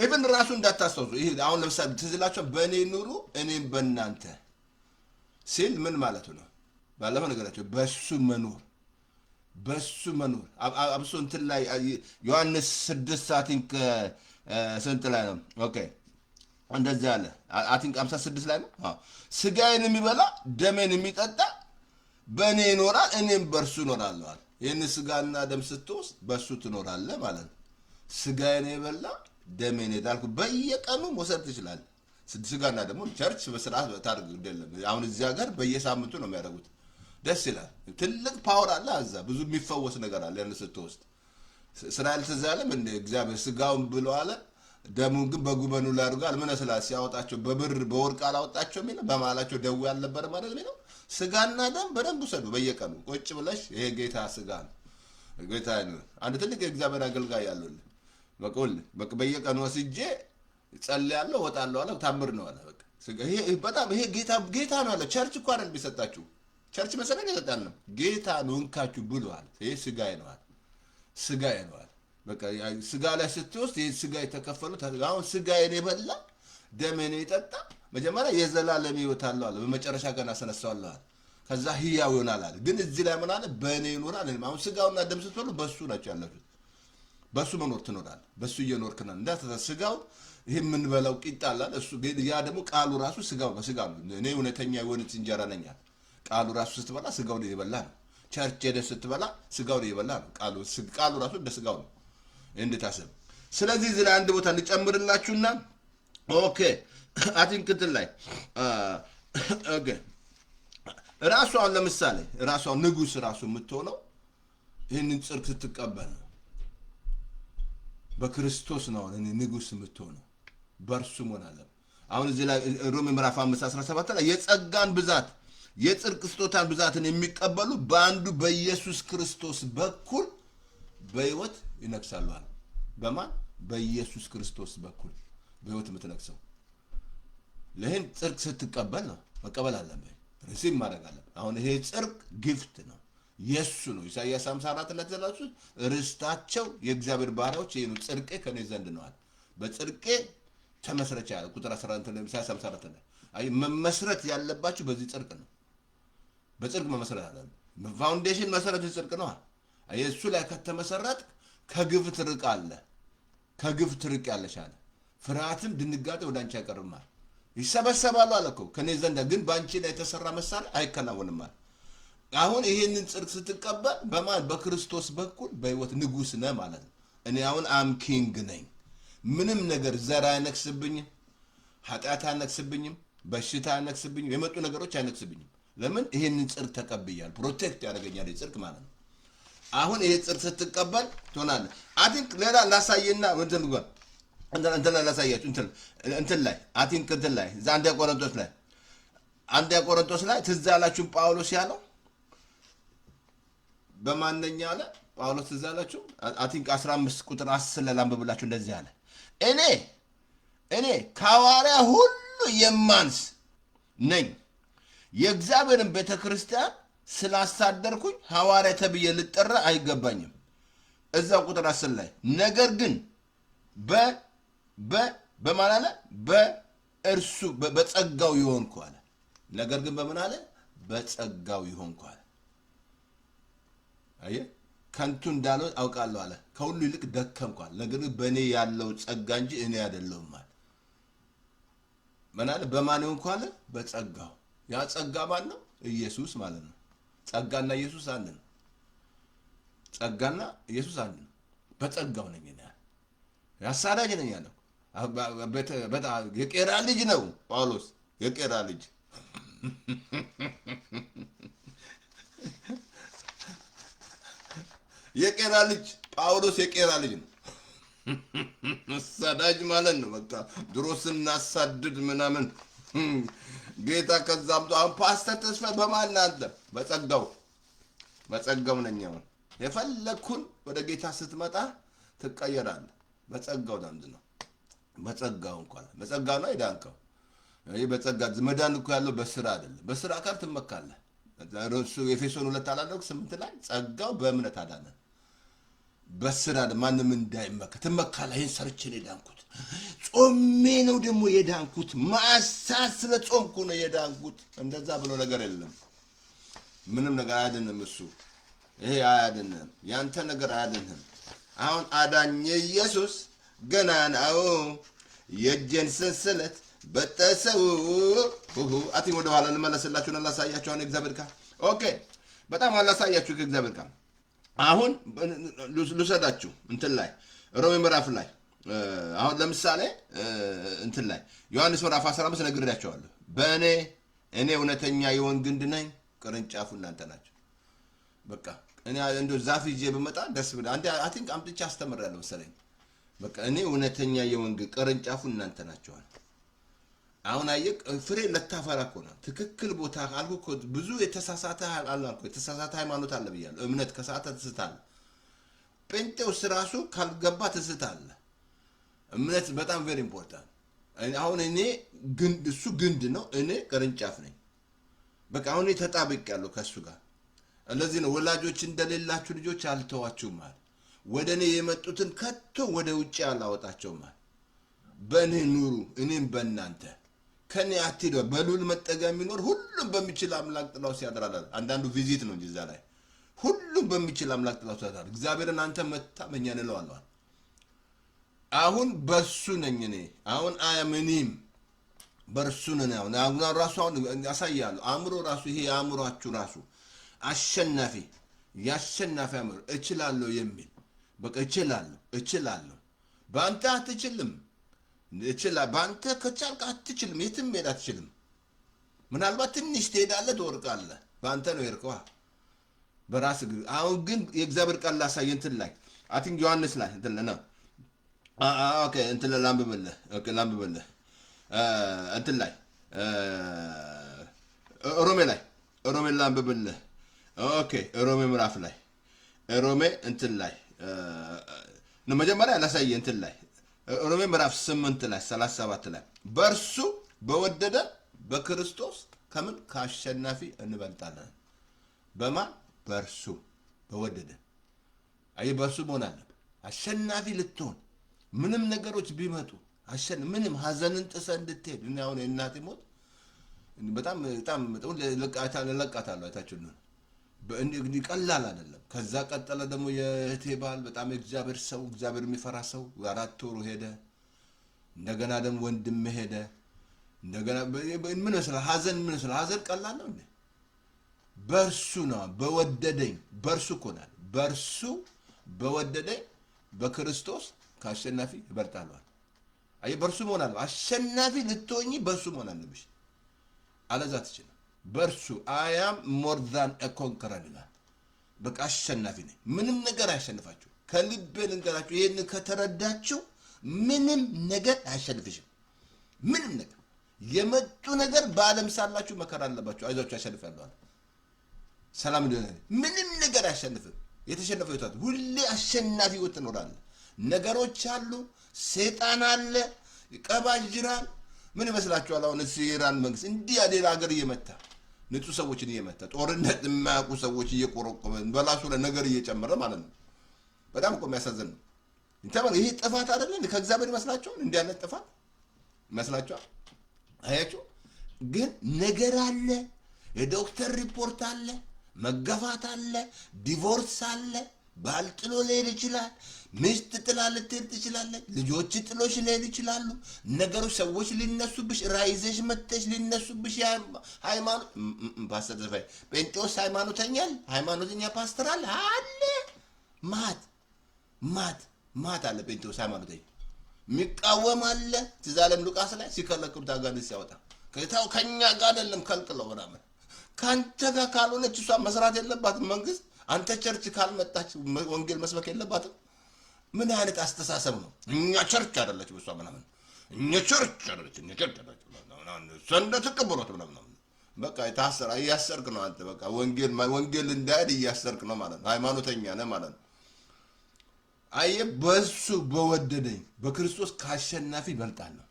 ኢቭን ራሱ እንዳታስተውሉ ይሄ አሁን ለምሳሌ ትዝላችሁ በእኔ ኑሩ እኔም በእናንተ ሲል ምን ማለት ነው ባለፈው ነገራችሁ በሱ መኖር አብሶ እንትን ላይ ዮሐንስ 6 አቲንክ ስንት ላይ ነው ኦኬ እንደዚህ አለ አቲንክ 56 ላይ ነው ስጋዬን የሚበላ ደሜን የሚጠጣ በእኔ ይኖራል እኔም በርሱ እኖራለሁ አለ ይህን ስጋና ደም ስትወስድ በሱ ትኖራለህ ማለት ነው ስጋዬን የበላ ደሜን የጣልኩ በየቀኑ መውሰድ ትችላለህ ስጋና ደግሞ ቸርች በስርዓት ታርግ አይደለም አሁን እዚህ ሀገር በየሳምንቱ ነው የሚያደርጉት ደስ ይላል ትልቅ ፓወር አለ አዛ ብዙ የሚፈወስ ነገር አለ ያን ስትወስድ እስራኤል ተዛለም እንደ እግዚአብሔር ስጋውን ብሎ አለ ደሙን ግን በጉበኑ ላይ አድርጓል። ምን ስላል ሲያወጣቸው በብር በወርቅ አላወጣቸው የሚለው በመሃላቸው ደዌ አልነበረ ማለት ነው። ስጋና ደም በደንብ ውሰዱ በየቀኑ ቁጭ ብለሽ ይሄ ጌታ ስጋ ነው ጌታ ነው። አንድ ትልቅ የእግዚአብሔር አገልጋይ ያለውልህ በቃ በየቀኑ ወስጄ ጸልያለሁ እወጣለሁ አለ። ታምር ነው አለ። በቃ ይሄ በጣም ይሄ ጌታ ነው አለ። ቸርች እኮ አይደል ቢሰጣችሁ ቸርች መሰለኝ ይሰጣል ነው ጌታ ነው እንካችሁ ብሏል። ይሄ ስጋዬ ነው አለ። ስጋዬ ነው አለ። በቃ ስጋ ላይ ስትወስድ ይሄ ስጋ የተከፈሉት አሁን ስጋዬን የበላ ደሜን የጠጣ መጀመሪያ የዘላለም ሕይወት አለው አለ። በመጨረሻ ቀን አስነሳዋለሁ አለ። ከዛ ሕያው ይሆናል አለ። ግን እዚህ ላይ ምን አለ? በእኔ ይኖራል። አሁን ስጋውና ደም ስትበሉ በሱ ናቸው ያላችሁት። በሱ መኖር ትኖራለህ። በሱ እየኖርክ ነው። እንዳትታ ስጋው ይሄ የምንበላው ቂጣ አለ እሱ ያ ደግሞ ቃሉ ራሱ ስጋው በስጋ ነው። እኔ እውነተኛ የሆነች እንጀራ ነኝ አለ። ቃሉ ራሱ ስትበላ ስጋው ነው የበላ ነው። ቸርች ሄደህ ስትበላ ስጋው ነው የበላ ነው። ቃሉ ራሱ እንደ ስጋው ነው እንድታስብ። ስለዚህ እዚህ ላይ አንድ ቦታ እንጨምርላችሁና ኦኬ አቲንክ እንትን ላይ ኦኬ ራሱ አሁን ለምሳሌ ራሱ ንጉስ ራሱ የምትሆነው ይህንን ጽድቅ ስትቀበል ነው። በክርስቶስ ነው እኔ ንጉስ የምትሆነው በእርሱ መሆን አለ። አሁን እዚህ ላይ ሮሜ ምዕራፍ 5:17 ላይ የጸጋን ብዛት የጽድቅ ስጦታን ብዛትን የሚቀበሉ በአንዱ በኢየሱስ ክርስቶስ በኩል በሕይወት ይነግሳሉ አለ። በማን? በኢየሱስ ክርስቶስ በኩል በሕይወት የምትነግሰው ለህን ጽድቅ ስትቀበል ነው። መቀበል አለብህ፣ ሪሲቭ ማድረግ አለብህ። አሁን ይሄ ጽድቅ ጊፍት ነው፣ የሱ ነው። ኢሳይያስ 54 ላይ ተላልሱ ርስታቸው የእግዚአብሔር ባሪያዎች ይሄ ነው ጽድቄ ከኔ ዘንድ ነዋል። በጽድቄ ተመስረቻ ያለ ቁጥር 14 ላይ ኢሳይያስ 54 ላይ አይ መመስረት ያለባችሁ በዚህ ጽድቅ ነው። በጽድቅ መመስረት አለ። ፋውንዴሽን መሰረቱ ጽድቅ ነው። አይ እሱ ላይ ከተመሰረት ከግፍ ትርቃለህ፣ ከግፍ ትርቅ ያለሽ አለ። ፍርሃትም ድንጋጤ ወደ አንቺ ያቀርማል። ይሰበሰባሉ አለ እኮ ከኔ ዘንድ ግን ባንቺ ላይ የተሰራ መሳሪያ አይከናወንም አለ። አሁን ይሄንን ጽድቅ ስትቀበል በማን? በክርስቶስ በኩል በሕይወት ንጉስ ነህ ማለት ነው። እኔ አሁን አም ኪንግ ነኝ። ምንም ነገር ዘር አይነክስብኝም፣ ኃጢአት አይነክስብኝም፣ በሽታ አይነክስብኝም፣ የመጡ ነገሮች አይነክስብኝም። ለምን? ይሄንን ጽድቅ ተቀብያለሁ። ፕሮቴክት ያደርገኛል ጽድቅ ማለት ነው። አሁን ይሄ ጽድቅ ስትቀበል ትሆናለህ። አቲንክ ሌላ ላሳየና እንትን ላሳያችሁ እንትን ላይ አቲንክ እንትን ላይ አንደኛ ቆሮንቶስ ላይ ትዝ አላችሁ ጳውሎስ ያለው በማንኛ አለ ጳውሎስ ትዝ አላችሁ አቲንክ 15 ቁጥር 10 ላይ ላንብብላችሁ። እንደዚህ አለ እኔ ከሐዋርያ ሁሉ የማንስ ነኝ፣ የእግዚአብሔርን ቤተክርስቲያን ስላሳደርኩኝ ሐዋርያ ተብዬ ልጠራ አይገባኝም። እዛው ቁጥር 10 ላይ ነገር ግን በማን አለ? በእርሱ በጸጋው ይሆንኩ አለ። ነገር ግን በምን አለ? በጸጋው ይሆንኩ አለ። አየህ ከንቱ እንዳልሆን አውቃለሁ አለ። ከሁሉ ይልቅ ደከምኩ አለ። ነገር ግን በእኔ ያለው ጸጋ እንጂ እኔ አይደለሁም አለ። ምን አለ? በማን ይሆንኩ አለ? በጸጋው። ያ ጸጋ ማን ነው? ኢየሱስ ማለት ነው። ጸጋና ኢየሱስ አንድ ነው። ጸጋና ኢየሱስ አንድ ነው። በጸጋው ነኝ እኔ ያሳዳጅ ነኝ ያለው በጣም የቄራ ልጅ ነው ጳውሎስ። የቄራ ልጅ የቄራ ልጅ ጳውሎስ የቄራ ልጅ ነው። አሳዳጅ ማለት ነው። በቃ ድሮ ስናሳድድ ምናምን ጌታ ከዛም አሁን ፓስተር ተስፋ በማን አለ? በጸጋው ነኝ። አሁን የፈለኩን ወደ ጌታ ስትመጣ ትቀየራለህ። በጸጋው ዳንድ ነው። በጸጋው እንኳን በጸጋው ነው የዳንከው። ይሄ በጸጋ መዳን እኮ ያለው በስራ አይደለም። በስራ አካል ትመካለህ። እሱ ኤፌሶን 2:8 ላይ ጸጋው በእምነት አዳነ። በስራ ማንም እንዳይመካ ትመካለህ። ይሄን ሰርቼ ነው የዳንኩት፣ ጾሜ ነው ደግሞ የዳንኩት፣ ማሳት ስለ ጾምኩ ነው የዳንኩት። እንደዛ ብሎ ነገር የለም። ምንም ነገር አያድንም። እሱ ይሄ አያድንም። ያንተ ነገር አያድንም። አሁን አዳኝ ኢየሱስ ገና ነው። የእጄን ሰንሰለት በጠሰው አቲም ወደ ኋላ እንመለስላችሁና ላሳያችሁ። አሁን እግዚአብሔር ቃል ኦኬ፣ በጣም አላሳያችሁ ከእግዚአብሔር ቃል አሁን ልውሰዳችሁ እንትን ላይ ሮሜ ምዕራፍ ላይ አሁን ለምሳሌ እንትን ላይ ዮሐንስ ምዕራፍ 15 ነግሬያቸዋለሁ። እኔ እውነተኛ የወይን ግንድ ነኝ፣ ቅርንጫፉ እናንተ ናቸው። በቃ እኔ እንደው ዛፍ ይዤ ብመጣ ደስ ብለ አንዴ አቲንክ አምጥቼ አስተምሬያለሁ መሰለኝ። በቃ እኔ እውነተኛ የወንጌል ቅርንጫፉ እናንተ ናቸዋል። አሁን አየህ ፍሬ ለታፈራ እኮ ነው። ትክክል ቦታ አልኩ እኮ ብዙ የተሳሳተ አላልኩ የተሳሳተ ሃይማኖት አለ ብያለሁ። እምነት ከሳተ ትስታለህ። ጴንጤውስ ራሱ ካልገባ ትስታለህ። እምነት በጣም ቬሪ ኢምፖርታንት። አሁን እኔ ግንድ እሱ ግንድ ነው፣ እኔ ቅርንጫፍ ነኝ። በቃ አሁን ተጣብቄያለሁ ከሱ ጋር። ለዚህ ነው ወላጆች እንደሌላችሁ ልጆች አልተዋችሁም ማለት ወደ እኔ የመጡትን ከቶ ወደ ውጭ አላወጣቸውም ማለት በእኔ ኑሩ እኔም በእናንተ ከኔ አትሄዱ። በሉል መጠጊያ የሚኖር ሁሉም በሚችል አምላክ ጥላው ሲያድራል። አንዳንዱ ቪዚት ነው እንጂ እዛ ላይ ሁሉም በሚችል አምላክ ጥላው ሲያድራል። እግዚአብሔርን አንተ መታመኛ እንለዋለሁ። አሁን በሱ ነኝ እኔ አሁን አያምንም በርሱ ነኝ። አሁን ራሱ አሁን ያሳያለሁ። አእምሮ ራሱ ይሄ አእምሮአችሁ ራሱ አሸናፊ ያሸናፊ አእምሮ እችላለሁ የሚል በቃ እችላለሁ። በአንተ አትችልም። በአንተ ከቻልክ አትችልም። የትም መሄድ አትችልም። ምናልባት ትንሽ ትሄዳለህ፣ ትወርቃለህ። በአንተ ነው የሄድከው በራስ። አሁን ግን የእግዚአብሔር ቃል ላሳየህ እንትን ላይ አይ ቲንክ ዮሐንስ ላይ እንትን ነው ኦኬ እንትን ላንብብልህ እንትን ላይ ሮሜ ላንብብልህ። ኦኬ ሮሜ ምዕራፍ ላይ ሮሜ እንትን ላይ ነው መጀመሪያ ላሳየህ እንትን ላይ ሮሜ ምዕራፍ 8 ላይ 37 ላይ በእርሱ በወደደ በክርስቶስ ከምን ከአሸናፊ እንበልጣለን። በማን በእርሱ በወደደ። አይ በእርሱ መሆን አለብህ አሸናፊ ልትሆን። ምንም ነገሮች ቢመጡ ምንም ሀዘንን ጥሰህ እንድትሄድ። እኔ አሁን የእናቴ ሞት በጣም ለቃታለሁ። አይታችሁ ነው እንዲህ ቀላል አይደለም። ከዛ ቀጠለ ደግሞ የእህቴ ባል በጣም የእግዚአብሔር ሰው እግዚአብሔር የሚፈራ ሰው 4 ወሩ ሄደ። እንደገና ደግሞ ወንድም ሄደ። እንደገና ምን መስላ ሀዘን ቀላል ነው እንዴ? በእርሱ ነው በወደደኝ በእርሱ ኮናል በእርሱ በወደደኝ በክርስቶስ ከአሸናፊ ይበልጣለሁ። አይ በእርሱ መሆን አለ አሸናፊ ልትሆኚ በእርሱ መሆን አለብሽ። አለዛ ትችል በእርሱ አይ አም ሞር ዛን አ ኮንከረር ይላል። በቃ አሸናፊ ነኝ። ምንም ነገር አያሸንፋችሁ። ከልቤ ልንገራችሁ፣ ይሄን ከተረዳችሁ ምንም ነገር አያሸንፍሽም። ምንም ነገር የመጡ ነገር በዓለም ሳላችሁ መከራ አለባችሁ፣ አይዟችሁ ያሸንፋለሁ አለ። ሰላም ሊሆን ምንም ነገር አያሸንፍም። የተሸነፈው ይወጣል። ሁሌ አሸናፊ ወጥ ትኖራለህ። ነገሮች አሉ፣ ሰይጣን አለ፣ ይቀባጅራል። ምን ይመስላችኋል? አሁን ኢራን መንግስት እንዲህ ሌላ ሀገር እየመታ ንጹህ ሰዎችን እየመታ ጦርነት የማያውቁ ሰዎች እየቆረቆመ በላሱ ላይ ነገር እየጨመረ ማለት ነው። በጣም እኮ የሚያሳዝን ነው። ይሄ ጥፋት አይደለም? ከእግዚአብሔር ይመስላችኋል? እንዲህ አይነት ጥፋት ይመስላችኋል? አያችሁ፣ ግን ነገር አለ፣ የዶክተር ሪፖርት አለ፣ መገፋት አለ፣ ዲቮርስ አለ። ባል ጥሎ ሊሄድ ይችላል። ሚስት ጥላ ልትሄድ ትችላለች። ልጆች ጥሎሽ ሊሄድ ይችላሉ። ነገሮች ሰዎች ሊነሱብሽ፣ ራይዘሽ መተሽ ሊነሱብሽ። ሃይማኖት ፓስተር ዘፋይ ጴንጤዎስ ሃይማኖተኛ ፓስተር አለ ማት አለ። ጴንጤዎስ ሃይማኖተኛ የሚቃወም አለ። ትዝ አለም ሉቃስ ላይ ሲከለክሉት አጋንንት ሲያወጣ ከኛ ጋር አይደለም ከልክለው ምናምን። ከአንተ ጋር ካልሆነች እሷ መስራት የለባትም መንግስት። አንተ ቸርች ካልመጣች ወንጌል መስበክ የለባትም። ምን አይነት አስተሳሰብ ነው? እኛ ቸርች አይደለች በሷ ምናምን፣ እኛ ቸርች አይደለች ሰንደ ተቀበሏት ምናምን። በቃ የታሰረ እያሰርክ ነው አንተ። በቃ ወንጌል እንዳይሄድ እያሰርክ ነው ማለት ነው። ሃይማኖተኛ ነህ ማለት ነው። አየህ፣ በሱ በወደደኝ በክርስቶስ ካሸናፊ ይበልጣለሁ።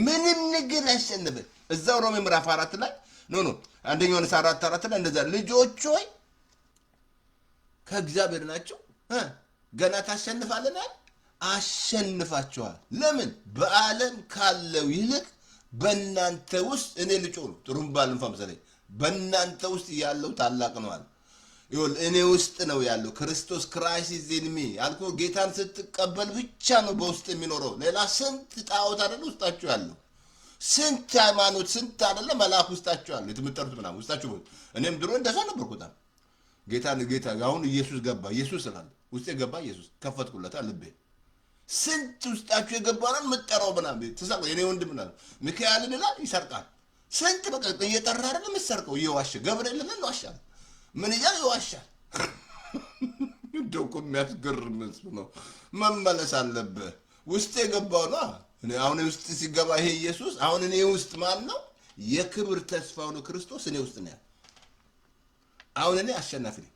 ምንም ነገር ያሸነፈ እዛው ሮሜ ምዕራፍ 4 ላይ አንደኛ ዮሐንስ 4 ላይ እንደዛ ልጆች ሆይ ከእግዚአብሔር ናቸው ገና ታሸንፋለናል። አሸንፋቸዋል። ለምን? በዓለም ካለው ይልቅ በእናንተ ውስጥ እኔ ልጮ ነው ጥሩምባ ልንፋ መሰለኝ በእናንተ ውስጥ ያለው ታላቅ ነው አለ። ይኸውልህ እኔ ውስጥ ነው ያለው። ክርስቶስ ክራይስት ኢዝ ኢን ሚ አልኩ። ጌታን ስትቀበል ብቻ ነው በውስጥ የሚኖረው። ሌላ ስንት ጣዖት አይደለ ውስጣችሁ ያለው፣ ስንት ሃይማኖት፣ ስንት አይደለ መልአክ ውስጣችሁ ያለው የምትጠሩት ምናምን ውስጣችሁ። እኔም ድሮ እንደዛ ነበርኩት። ጌታ አሁን ኢየሱስ ገባ። ኢየሱስ ስላለ ውስጤ ገባ። ኢየሱስ ከፈትኩለት ልቤ። ስንት ውስጣችሁ የገባ ነው የምትጠራው ምናምን ተሳቀ። የኔ ወንድም ምናምን ሚካኤልን ይላል ይሰርቃል። ስንት በቃ እየጠራ አይደል የምትሰርቀው፣ እየዋሸ ገብርኤልን ይዋሻል። ምን እያለ ይዋሻል። እንደው እኮ የሚያስገርም ነው። መመለስ አለብህ ውስጥ የገባው ነው። እኔ አሁን ውስጥ ሲገባ ይሄ ኢየሱስ አሁን እኔ ውስጥ ማን ነው? የክብር ተስፋው ነው ክርስቶስ እኔ ውስጥ ነው። አሁን እኔ አሸናፊ ነኝ።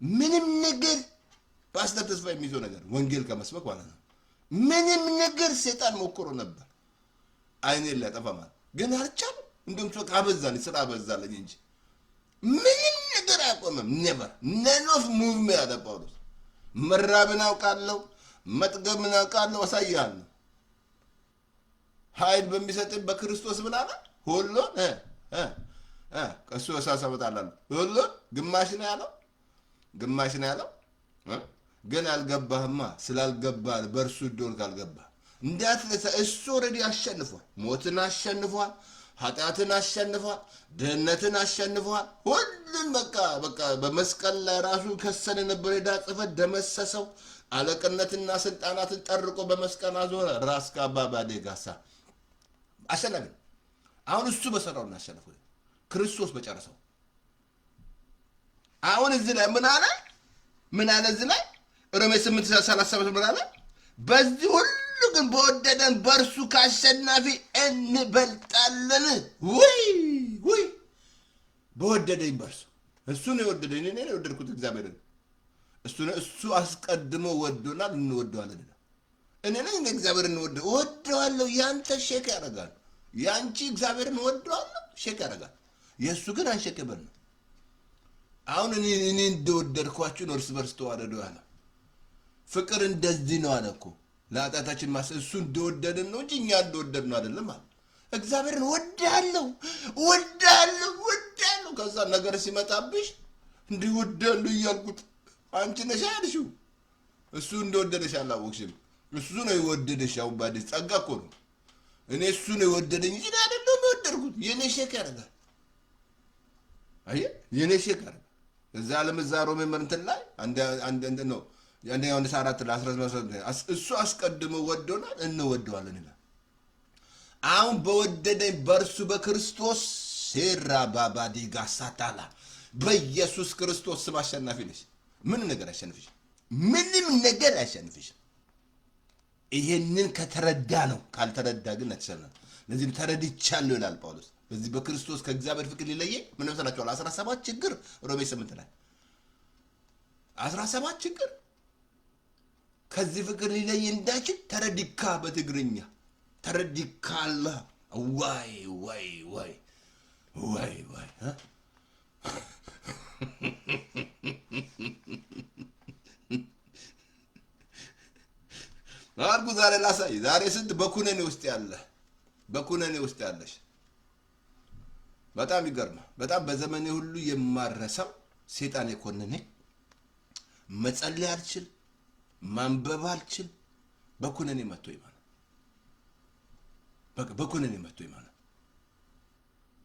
ምንም ነገር ፓስተር ተስፋ የሚይዘው ነገር ወንጌል ከመስበክ ማለት ነው። ምንም ነገር ሰይጣን ሞክሮ ነበር አይኔን ሊያጠፋ ማለት ግን አልቻለም። እንደውም ሰው አበዛልኝ፣ ስራ አበዛልኝ እንጂ ምንም ነገር አያቆምም። ኔቨር ነን ኦፍ ሙቭ ያለ ጳውሎስ መራብን አውቃለሁ፣ መጥገብን አውቃለሁ፣ አሳያለሁ ኃይል በሚሰጥ በክርስቶስ ብላና ሁሉን ከሱ ያሳሰበታላል። ሁሉን ግማሽ ነው ያለው፣ ግማሽ ነው ያለው። ግን አልገባህማ። ስላልገባህ በእርሱ ዶል ካልገባህ እንዳትለሳ። እሱ ኦልሬዲ አሸንፏል። ሞትን አሸንፏል፣ ኃጢአትን አሸንፏል፣ ድህነትን አሸንፏል። ሁሉን በቃ በመስቀል ላይ ራሱ ከሰነ ነበር። ሄዳ ጽፈት ደመሰሰው። አለቅነትና ስልጣናትን ጠርቆ በመስቀል አዞረ። ራስ ካባባዴ ጋሳ አሸናፊ። አሁን እሱ በሰራው እናሸነፈ ክርስቶስ በጨረሰው። አሁን እዚህ ላይ ምን አለ? እዚህ ላይ ሮሜ 8:37 ምን አለ? በዚህ ሁሉ ግን በወደደን በእርሱ ከአሸናፊ እንበልጣለን። ወይ በወደደኝ በእርሱ እሱ ነው የወደደኝ። እኔ ነው የወደድኩት እግዚአብሔርን። እሱ አስቀድሞ ወዶናል፣ እንወደዋለን። እኔ ነኝ እግዚአብሔርን ወደዋለሁ። ያንተ ሼክ ያደርጋል። ያንቺ እግዚአብሔርን ወደዋለሁ ሼክ ያደርጋል። የእሱ ግን አንሸከበል ነው። አሁን እኔ እንደወደድኳችሁ ነው እርስ በርስ ተዋደዱ ያለ። ፍቅር እንደዚህ ነው አለ እኮ ለኃጢአታችን እሱ እንደወደድን ነው እንጂ እኛ እንደወደድነው አይደለም አለ። እግዚአብሔርን ወዳለሁ። ከዛ ነገር ሲመጣብሽ እንዲህ ወዳለሁ እያልኩት አንቺ ነሽ ያልሽው። እሱ እንደወደደሽ አላወቅሽም። እሱ ነው የወደደሽ። አሁን ባዲስ ጸጋ እኮ ነው። እኔ እሱ ነው የወደደኝ እንጂ አይደለም የወደድኩት። የኔ ሼክ ያደርጋል። የኔ ሼክ ያደርጋል። እዛ ለምዛ ሮሜ እንትን ላይ አንድ ነው ያንደኛው 4:18 እሱ አስቀድሞ ወዶናል፣ እንወደዋለን ይላል። አሁን በወደደኝ በእርሱ በክርስቶስ ሴራ ባባዲ ጋሳታላ በኢየሱስ ክርስቶስ ስም አሸናፊ ነሽ። ምንም ነገር አሸንፍሽ፣ ምንም ነገር አሸንፍሽ። ይሄንን ከተረዳ ነው። ካልተረዳ ግን አትሰናል። ለዚህ ተረድቻለሁ ይላል ጳውሎስ። በዚህ በክርስቶስ ከእግዚአብሔር ፍቅር ሊለየ ምን መሰላችኋል? 17 ችግር ሮሜ 8 ላይ 17 ችግር ከዚህ ፍቅር ሊለየ እንዳይችል ተረድካ። በትግርኛ ተረድካለ። ዋይ አርጉ ዛሬ ላሳይ። ዛሬ ስንት በኩነኔ ውስጥ ያለሽ በጣም ይገርማል። በጣም በዘመኔ ሁሉ የማረሰው ሴጣን የኮነኔ መጸለይ አልችል፣ ማንበብ አልችል፣ በኩነኔ መጥቶ ይማና በኩነኔ መጥቶ ይማና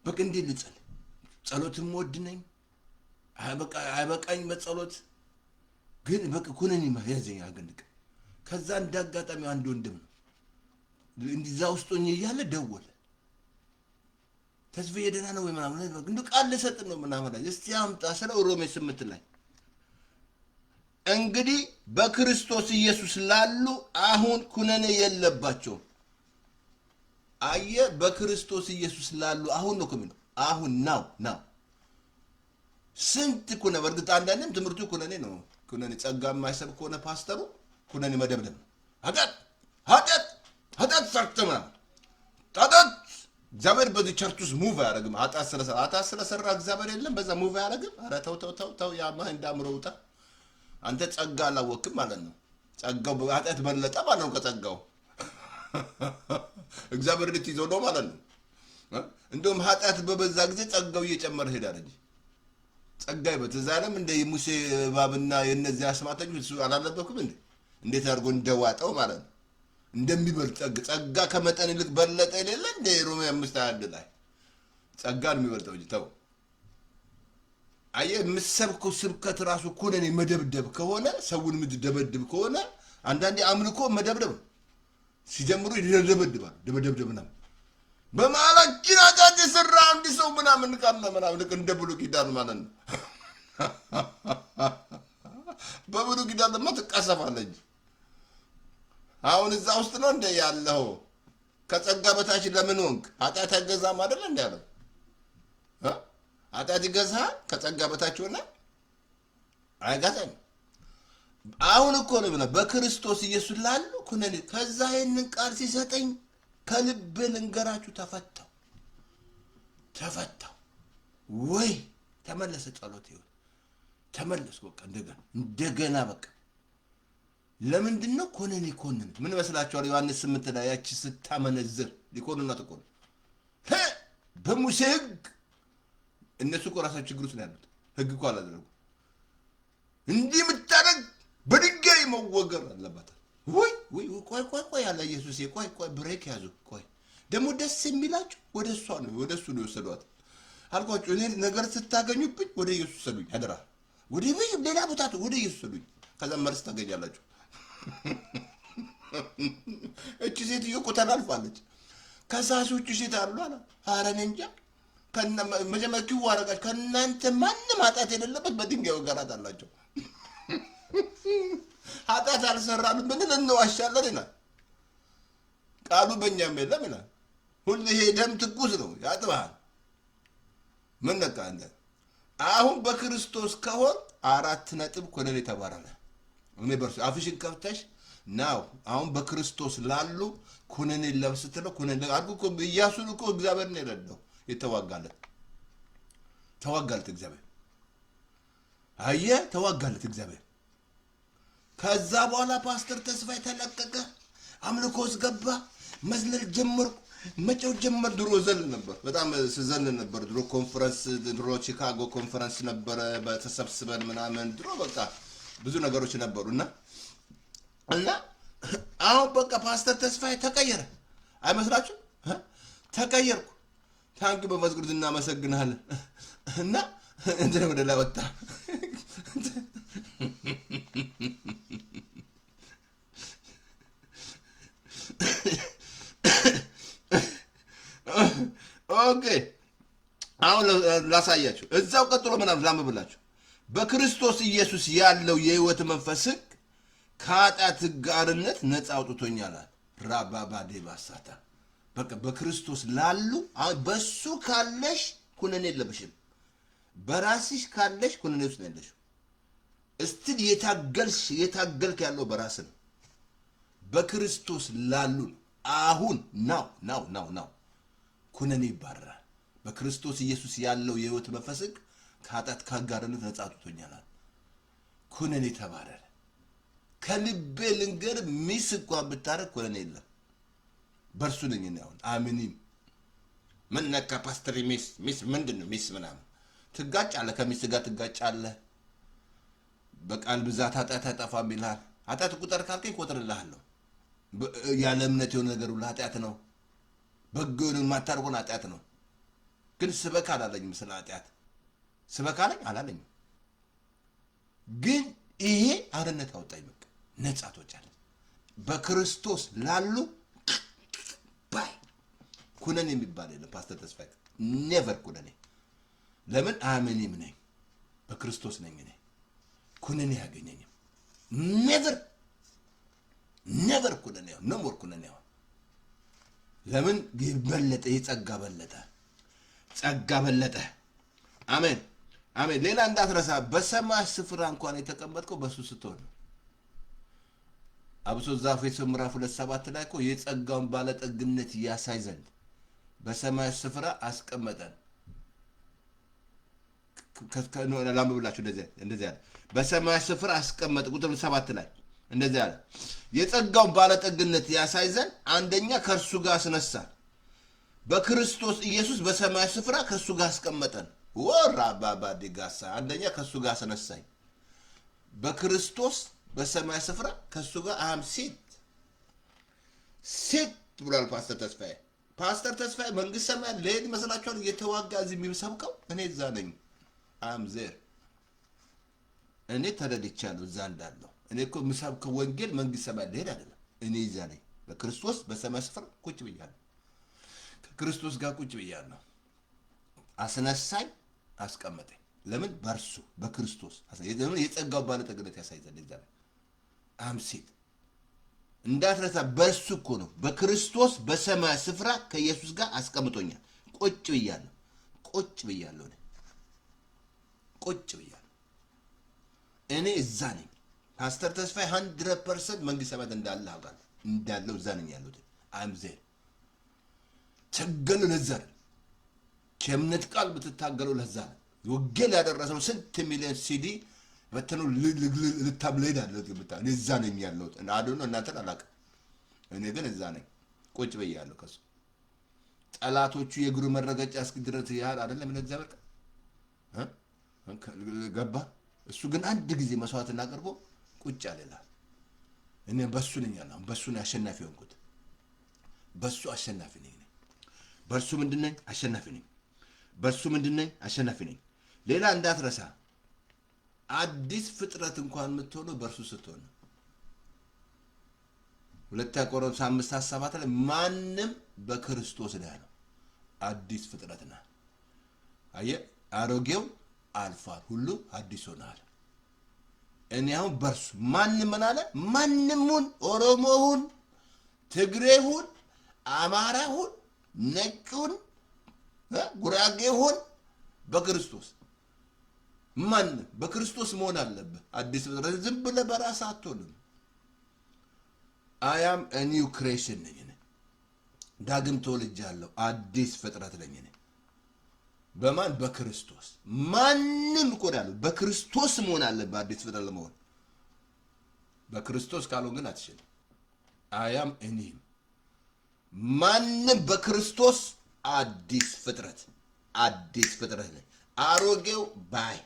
በቃ እንዴት ልጸልይ? ጸሎትም ወድ ነኝ፣ አይበቃኝ በጸሎት ግን በቃ ኩነኔ ያዘኝ አገንድቅ። ከዛ እንዳጋጣሚ አንድ ወንድም ነው እንዲዛ ውስጥ ሆኜ እያለ ደወለ። ተስፋዬ ደህና ነው ወይ ምናምን እንደ ቃል ልሰጥ ነው ምናምን ላይ እስቲ አምጣ ስለ ሮሜ 8 ላይ እንግዲህ በክርስቶስ ኢየሱስ ላሉ አሁን ኩነኔ የለባቸውም። አየ በክርስቶስ ኢየሱስ ላሉ አሁን ነው ከምን አሁን ነው ስንት ኩነኔ። በእርግጥ አንዳንድም ትምህርቱ ኩነኔ ነው። ኩነኔ ጸጋ የማይሰብ ከሆነ ፓስተሩ ኩነኔ መደብደብ ነው። ኃጢአት ሰርተማ ኃጢአት እግዚአብሔር በዚህ ቸርች ውስጥ ሙቭ አያደርግም። ኃጢአት ስለሰራ እግዚአብሔር የለም በዛ ሙቭ አያደርግም። ኧረ ተው ያማህ እንዳምሮ ውጣ። አንተ ጸጋ አላወቅም ማለት ነው። ጸጋው ኃጢአት በለጠ ማለት ነው። ከጸጋው እግዚአብሔር ልትይዘው ነው ማለት ነው። እንደውም ኃጢአት በበዛ ጊዜ ጸጋው እየጨመረ ሄዳል እንጂ ጸጋ በተዛለም እንደ ሙሴ እባብና የነዚህ አስማተኞች እሱ አላለበኩም እንዴ? እንዴት አድርጎ እንደዋጠው ማለት ነው። እንደሚበልጥ ጸጋ ከመጠን ይልቅ በለጠ የሌለ እንደ ሮሜ 5:1 ላይ ጸጋን የሚበልጠው እንጂ ተው። አየህ የምትሰብከው ስብከት ራሱ ኩነኔ መደብደብ ከሆነ ሰውን የምትደበድብ ከሆነ አንዳንዴ አምልኮ መደብደብ ሲጀምሩ ይደበድባል። ደበደብ ምናምን በመሀላችን ኃጢአት የሰራ አንድ ሰው ምናምን ቃል ምናምን እንደ ብሉይ ኪዳን ማለት ነው። በብሉይ ኪዳን ደግሞ ትቀሰፋለህ እንጂ አሁን እዛ ውስጥ ነው እንደ ያለው። ከጸጋ በታች ለምን ሆንክ? ኃጢአት አይገዛም አይደል እንደ ያለው ኃጢአት ይገዛሃል? ከጸጋ በታች ሆነ አይገዛም። አሁን እኮ ነው ብለ በክርስቶስ ኢየሱስ ላሉ ኩነኔ። ከዛ ይህንን ቃል ሲሰጠኝ ከልብ ልንገራችሁ ተፈታው ወይ ተመለሰ። ጸሎት ይሁን ተመለስ። በቃ እንደገና በቃ ለምንድን ነው ኮነኔ? ኮነኔ ምን መስላችኋል? ዮሐንስ 8 ላይ ያቺ ስታመነዝር ሊኮንናት እኮ ነው በሙሴ ሕግ። እነሱ እኮ ራሳቸው ችግር ውስጥ ነው ያሉት። ሕግ እኮ አላደረጉ። እንዲህ የምታደርግ በድንጋይ መወገር አለባት። ወይ ቆይ ያለ ኢየሱስ ቆይ ብሬክ ያዙ። ቆይ ደግሞ ደስ የሚላችሁ ወደ እሱ ነው የወሰዷት አልኳችሁ። እኔ ነገር ስታገኙብኝ ወደ ኢየሱስ ሰዱኝ፣ አደራ ወደ ሌላ ቦታ ወደ ኢየሱስ ሰዱኝ። ከዛ መልስ ታገኛላችሁ። እቺ ሴትዮ እኮ ተላልፋለች። ከሳሾቹ ሴት አሉ አለ። ኧረ እኔ እንጃ። መጀመሪያ ኪው አረጋች። ከእናንተ ማንም ኃጢአት የሌለበት በድንጋይ ወገራት አላቸው። ኃጢአት አልሰራንም ብንል እንዋሻለን ይላል ቃሉ። በእኛም የለም ይላል። ሁሉ ይሄ ደም ትኩስ ነው ያጥባል። ምን ነካ እንደ አሁን በክርስቶስ ከሆን 4 ነጥብ ኮነኔ ተባረረ። እኔ በርሱ አፍሽን ከፍተሽ ናው አሁን በክርስቶስ ላሉ ኩነኔ ለብስትለው ኩነኔ አድርጎ እኮ ኢያሱን እኮ እግዚአብሔር ነው የረዳው። ተዋጋለት እግዚአብሔር። ተዋጋለት እግዚአብሔር። ከዛ በኋላ ፓስተር ተስፋዬ ተለቀቀ። አምልኮስ ገባ። መዝለል ጀመርኩ። መጨው ጀመር። ድሮ ዘል ነበር፣ በጣም ስዘል ነበር። ድሮ ኮንፈረንስ፣ ድሮ ቺካጎ ኮንፈረንስ ነበረ በተሰብስበን ምናምን። ድሮ በቃ ብዙ ነገሮች ነበሩና አሁን በቃ ፓስተር ተስፋዬ ተቀየረ። አይመስላችሁ? ተቀየርኩ። ታንክ በመዝጉድ እናመሰግናለን እና እንደ ወደ ላይ ወጣ። ኦኬ አሁን ላሳያችሁ። እዛው ቀጥሎ ምናምን ላምብላችሁ። በክርስቶስ ኢየሱስ ያለው የህይወት መንፈስ ሕግ ከኃጢአት ሕግ አርነት ነፃ አውጥቶኛል። ራባባዴ ባሳታ በቃ በክርስቶስ ላሉ በሱ ካለሽ ኩነኔ የለብሽም። በራስሽ ካለሽ ኩነኔ ውስጥ ነው ያለሽው። እስቲል የታገልክ ያለው በራስ ነው። በክርስቶስ ላሉ አሁን ናው ኩነኔ ይባረራል። በክርስቶስ ኢየሱስ ያለው የህይወት መንፈስ ሕግ ከኃጢአት ሕግ አርነት ነፃ አውጥቶኛል። ኩነኔ ተባረረ። ከልቤ ልንገር፣ ሚስ እንኳን ብታረግ ኩነኔ የለም። በእርሱ ነኝ እኔ አሁን አምኒም። ምን ነካ ፓስተር? ሚስ ምንድን ነው ሚስ? ምናምን ትጋጫለህ፣ ከሚስት ጋር ትጋጫለህ። በቃል ብዛት ኃጢአት አይጠፋም ይልሃል። ኃጢአት ቁጠር ካልከኝ እቆጥርልሃለሁ። ያለ እምነት የሆነ ነገር ሁሉ ኃጢአት ነው። በጎ የሆነ የማታደርገውን ኃጢአት ነው። ግን ስበክ አላለኝም። ስለ ኃጢአት ስበክ አለኝ አላለኝም። ግን ይሄ አርነት አወጣኝ። በቃ ነጻ ትወጫለህ። በክርስቶስ ላሉ ባይ ኩነኔ የሚባል የለም። ፓስተር ተስፋዬ ኔቨር ኩነኔ። ለምን አምኔም ነኝ፣ በክርስቶስ ነኝ። እኔ ኩነኔ ያገኘኝም ኔቨር ኩነኔ ነው ሞር ኩነኔ። ለምን በለጠ? የጸጋ በለጠ። አሜን። ሌላ እንዳትረሳ፣ በሰማይ ስፍራ እንኳን የተቀመጥከው በሱ ስትሆን ነው። አብሶ ዛፍ ኤፌሶን ምዕራፍ 2:7 ላይ እኮ የጸጋውን ባለጠግነት ያሳይ ዘንድ በሰማይ ስፍራ አስቀመጠን። ላምብላችሁ እንደዚህ ያለ በሰማይ ስፍራ አስቀመጠ። ቁጥር 7 ላይ እንደዚህ ያለ የጸጋውን ባለጠግነት ያሳይ ዘንድ አንደኛ ከእርሱ ጋር አስነሳ፣ በክርስቶስ ኢየሱስ በሰማይ ስፍራ ከእሱ ጋር አስቀመጠን። ወራ ባባዲጋሳ አንደኛ ከእሱ ጋር አስነሳኝ፣ በክርስቶስ በሰማይ ስፍራ ከእሱ ጋር አም ሴት ብሏል ፓስተር ተስፋዬ። መንግስት ሰማያት ልሄድ ይመስላችኋል? እየተዋጋ እዚህ የሚሰብከው እኔ እዛ ነኝ። አም ዜር እኔ ተረድቻለሁ እዛ እንዳለሁ። እኔ እኮ የምሰብከው ወንጌል መንግስት ሰማያት ልሄድ አይደለም። እኔ እዛ ነኝ በክርስቶስ በሰማይ ስፍራ ቁጭ ብያለሁ። ከክርስቶስ ጋር ቁጭ ብያለሁ። አስነሳኝ፣ አስቀመጠኝ። ለምን? በእርሱ በክርስቶስ የጸጋው ባለጠግነት ያሳይ ዘንድ እዛ አም ሴት እንዳትረሳ በእርሱ እኮ ነው በክርስቶስ በሰማይ ስፍራ ከኢየሱስ ጋር አስቀምጦኛል። ቁጭ ብያለሁ። እኔ እዛ ነኝ። ፓስተር ተስፋዬ 100% መንግስተ ሰማያት እንዳለው እዛ ነኝ ያለሁት። አም ዜር ተገሉ ለዛ ከእምነት ቃል ብትታገሉ ለዛ ወንጌል ያደረሰው ስንት ሚሊዮን ሲዲ በተኑ ልታብለድ አለ ግብታ እዛ ነኝ ያለሁት። አዶኖ እናንተን አላውቅም። እኔ ግን እዛ ነኝ ቁጭ ብያለሁ። ከሱ ጠላቶቹ የእግሩ መረገጫ እስኪድረስ ያህል አይደለም ለዛ በቃ ገባ። እሱ ግን አንድ ጊዜ መስዋዕትና አቅርቦ ቁጭ አለላ። እኔ በሱ ነኝ ያለው። በሱ ነው አሸናፊ ሆንኩት። በሱ አሸናፊ ነኝ። በርሱ ምንድነኝ? አሸናፊ ነኝ። በርሱ ምንድነኝ? አሸናፊ ነኝ። ሌላ እንዳትረሳ አዲስ ፍጥረት እንኳን የምትሆነው በርሱ ስትሆን ነው። ሁለተኛ ቆሮንቶስ 5:7 ላይ ማንም በክርስቶስ ላይ ነው አዲስ ፍጥረት ነው። አየህ አሮጌው አልፏል ሁሉ አዲስ ሆኗል። እኔ አሁን በርሱ ማንም ምን አለ? ማንምሁን ኦሮሞሁን፣ ትግሬሁን፣ አማራሁን፣ ነጩን፣ ጉራጌሁን በክርስቶስ ማንም በክርስቶስ መሆን አለበት። አዲስ ፍጥረት ዝም ብለህ በራስህ አትሆንም። አያም ኒው ክሬሽን ነኝ። ዳግም ተወልጃለሁ። አዲስ ፍጥረት ነኝ። በማን? በክርስቶስ። ማንም እኮ ያለው በክርስቶስ መሆን አለበት። አዲስ ፍጥረት ለመሆን በክርስቶስ ካልሆነ ግን አትችልም። አያም እኔም ማንም በክርስቶስ አዲስ ፍጥረት ነኝ። አሮጌው ባይ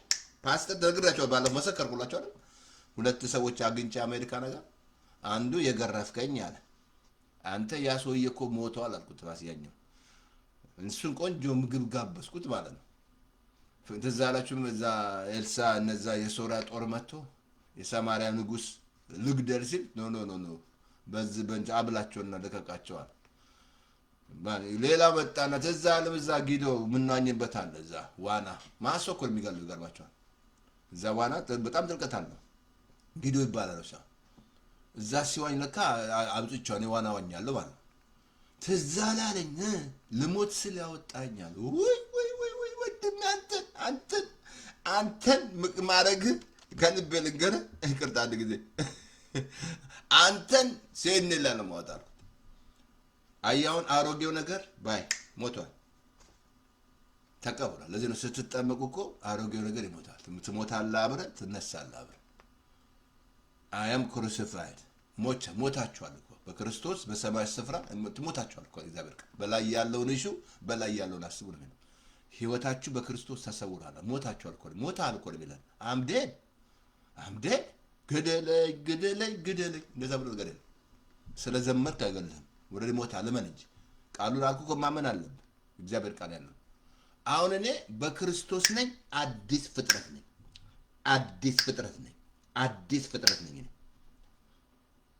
ፓስተር ደግራቸው ባለፈው መሰከርኩላችሁ አይደል? ሁለት ሰዎች አግኝቼ አሜሪካ ነገር አንዱ የገረፍከኝ አለ። አንተ ያ ሰውዬ እኮ ሞቷል አልኩት። ራስያኛው እሱን ቆንጆ ምግብ ጋበዝኩት ማለት ነው። ትዝ አላችሁም? እዛ ኤልሳ እነዛ የሶሪያ ጦር መጥቶ የሰማርያ ንጉስ ልግደል ሲል ኖ በዚህ በእንጂ አብላቸውና ለቀቃቸዋል። ሌላ መጣና ትዝ አለም እዛ ጊዶ ምንዋኝበት አለ። እዛ ዋና ማሶኮል የሚገሉ ይገርማቸዋል። እዛ ዋና በጣም ጥልቀት አለው። ጊዶ ይባላል። እዛ ሲዋኝ ለካ አብጥቻው እኔ ዋና ዋኛለሁ ማለት ነው። ትዝ አላለኝ ልሞት ስል ያወጣኛል። ወይ ወድም አንተን ማረግ ከልቤ ልንገርህ፣ ይቅርታ አንድ ጊዜ አንተን ሴንላ ነው ማውጣት። አያውን አሮጌው ነገር ባይ ሞቷል፣ ተቀብሯል። ለዚህ ነው ስትጠመቁ እኮ አሮጌው ነገር ይሞታል። ትሞታለህ፣ አብረህ ትነሳለህ አብረህ። አያም ክሩሲፋይድ ሞታችኋል እኮ በክርስቶስ በሰማይ ስፍራ ሞታችኋል እኮ። እግዚአብሔር በላይ ያለውን እሹ በላይ ያለውን አስቡ ነው። ህይወታችሁ በክርስቶስ ተሰውራል። ሞታችኋል እኮ ሞታል እኮ ይላል። አምዴ ግደለኝ እንደዛ ብሎ ነገር የለም። ስለዘመርክ አይገልህም። ወደ ሞታ ለምን እንጂ ቃሉን አልኩ እኮ ማመን አለብህ። እግዚአብሔር ቃል ያለው አሁን እኔ በክርስቶስ ነኝ። አዲስ ፍጥረት ነኝ።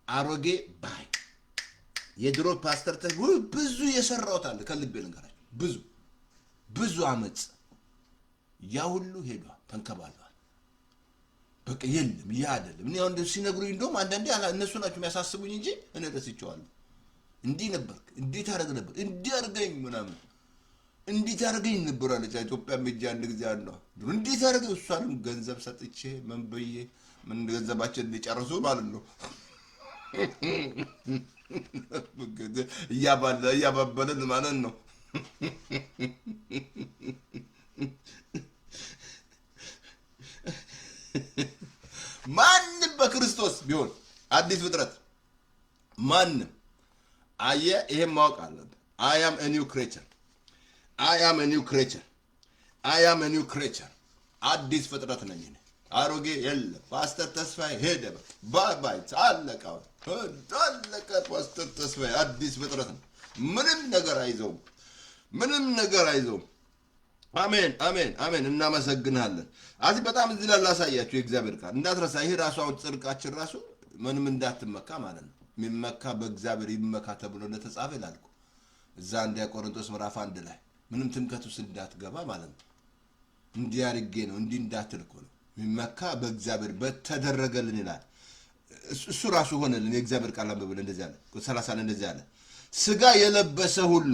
አሮጌ ባይ የድሮ ፓስተር ብዙ የሰራሁት አለ። ከልቤ ልንገራችሁ ብዙ አመጽ ያ ሁሉ ሄዷል፣ ተንከባሏል። በቃ የለም ያ አይደለም። እኔ አሁን ሲነግሩኝ እንደውም አንዳንዴ እነሱ ናቸው የሚያሳስቡኝ እንጂ እኔ ረስቼዋለሁ። እንዲህ ነበር፣ እንዴት አደረግ ነበር፣ እንዲህ አድርገኝ ምናምን እንዴት አድርገኝ ነበር አለች። ኢትዮጵያ ሜጃ አንድ ጊዜ አለ እንዴት አድርገኝ። እሷንም ገንዘብ ሰጥቼ ምን ብዬ ምን ገንዘባችን እንዲጨርሱ ማለት ነው እያባበለን ማለት ነው። ማንም በክርስቶስ ቢሆን አዲስ ፍጥረት ማንም አየህ፣ ይሄን ማወቅ አለብህ። I am a new creature አዲስ ፍጥረት ነኝ። አሮጌ የለም። ፓስተር ተስፋዬ ሄደ ባይ አለቀ። ፓስተር ተስፋዬ አዲስ ፍጥረት ነው። ምንም ነገር አይዘውም። አሜን። እናመሰግናለን። አዚህ በጣም እዚህ ላይ ላሳያችሁ የእግዚአብሔር ቃል እንዳትረሳ። ይሄ ራሱ አሁን ጽድቃችን ራሱ ምንም እንዳትመካ ማለት ነው። የሚመካ በእግዚአብሔር ይመካ ተብሎ እንደተጻፈ ይላል እኮ እዛ አንደኛ ቆሮንቶስ ምዕራፍ 1 ላይ ምንም ትምከት ውስጥ እንዳትገባ ማለት ነው። እንዲህ አድርጌ ነው እንዲህ እንዳትል እኮ ነው። የሚመካ በእግዚአብሔር በተደረገልን ይላል። እሱ ራሱ ሆነልን። የእግዚአብሔር ቃል አንብበን እንደዚህ አለ 30 እንደዚህ አለ ስጋ የለበሰ ሁሉ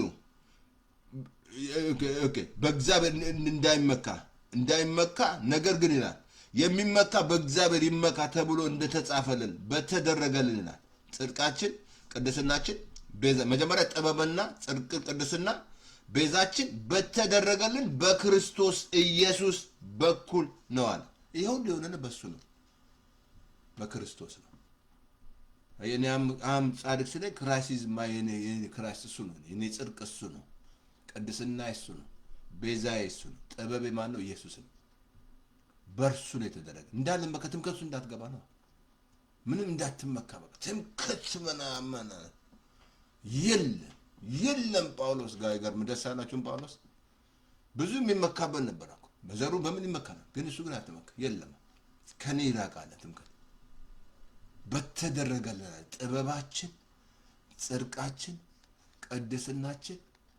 በእግዚአብሔር እንዳይመካ ነገር ግን ይላል የሚመካ በእግዚአብሔር ይመካ ተብሎ እንደተጻፈልን በተደረገልን ይላል። ጽድቃችን ቅድስናችን መጀመሪያ ጥበብና ጽድቅ ቅድስና ቤዛችን በተደረገልን በክርስቶስ ኢየሱስ በኩል ነው አለ። ይሄው ሊሆነን በሱ ነው በክርስቶስ ነው። እኔም ጻድቅ ስለ ክራይሲስ ማየኔ ክራይሲስ እሱ ነው። እኔ ጽድቅ እሱ ነው። ቅድስና እሱ ነው። ቤዛ እሱ ነው። ጥበብ ማን ነው? ኢየሱስ ነው። በርሱ ነው የተደረገ። እንዳለም በከትምከቱ እንዳትገባ ነው። ምንም እንዳትመካ በቃ ትምከት ምናምን የለም ጳውሎስ ጋር ይገርም ደስ ያላችሁን ጳውሎስ ብዙ የሚመካበት ነበር እኮ በዘሩ በምን ይመካል? ግን እሱ ግን አትመካ የለም ከኔ ይራቃል ትምከት በተደረገልን ጥበባችን ጽድቃችን ቅድስናችን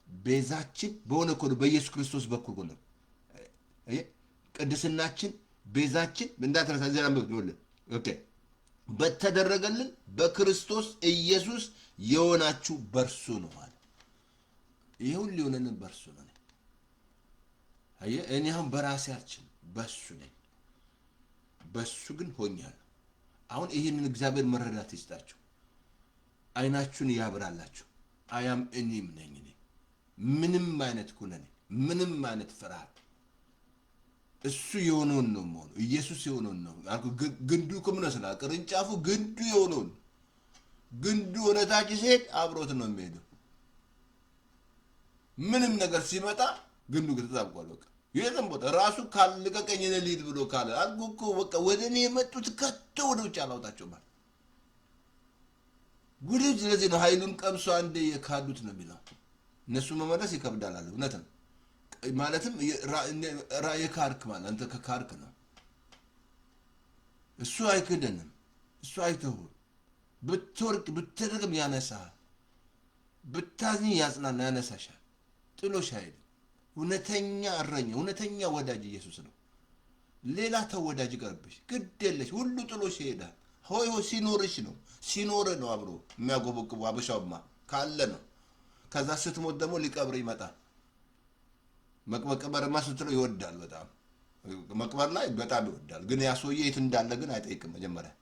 ቤዛችን በሆነ እኮ በኢየሱስ ክርስቶስ በኩል ነው። ቅድስናችን ቤዛችን እንዳትረሳ ዘላለም ነው። ኦኬ በተደረገልን በክርስቶስ ኢየሱስ የሆናችሁ በርሱ ነው ማለት ይሁን ሊሆነን በርሱ ነው። እኔ አሁን በራሴ አልችልም በሱ ነኝ። በሱ ግን ሆኛለሁ። አሁን ይህንን እግዚአብሔር መረዳት ይስጣችሁ። አይናችሁን ያብራላችሁ። አያም እኔም ነኝ። እኔ ምንም አይነት ኩነኔ ምንም አይነት ፍርሃት እሱ የሆነውን ነው ማለት ኢየሱስ የሆነውን ነው አልኩ። ግንዱ ከመነስላ ቅርንጫፉ ግንዱ የሆነውን ግንዱ ወደታች ሲሄድ አብሮት ነው የሚሄደው። ምንም ነገር ሲመጣ ግንዱ ከተጣብቋል። በቃ የለም ቦታ ራሱ ካልለቀቀኝ እኔ ልሂድ ብሎ ካለ አልኩ በቃ ወደኔ የመጡት ከቶ ወደ ውጭ አላውጣቸው ማለት ጉድ። ስለዚህ ነው ኃይሉን ቀምሶ አንዴ የካዱት ነው የሚለው። እነሱ መመለስ ይከብዳል አለ። እውነት ነው ማለትም የካርክ ማለት አንተ ከካርክ ነው። እሱ አይክደንም። እሱ አይተው ብትወርቅ ብትደግም ያነሳል። ብታዝኝ ያጽናና ያነሳሻል። ጥሎሽ አይደል። እውነተኛ እረኛ እውነተኛ ወዳጅ ኢየሱስ ነው። ሌላ ተወዳጅ ቀርብሽ ግድ የለሽ ሁሉ ጥሎሽ ይሄዳል። ሆይ ሲኖርሽ ነው ሲኖር ነው አብሮ የሚያጎበቅቡ አበሻውማ ካለ ነው። ከዛ ስትሞት ደግሞ ሊቀብር ይመጣል። መቅበርማ ስትለው ይወዳል በጣም መቅበር ላይ በጣም ይወዳል። ግን ያ ሰውዬ የት እንዳለ ግን አይጠይቅም። መጀመሪያ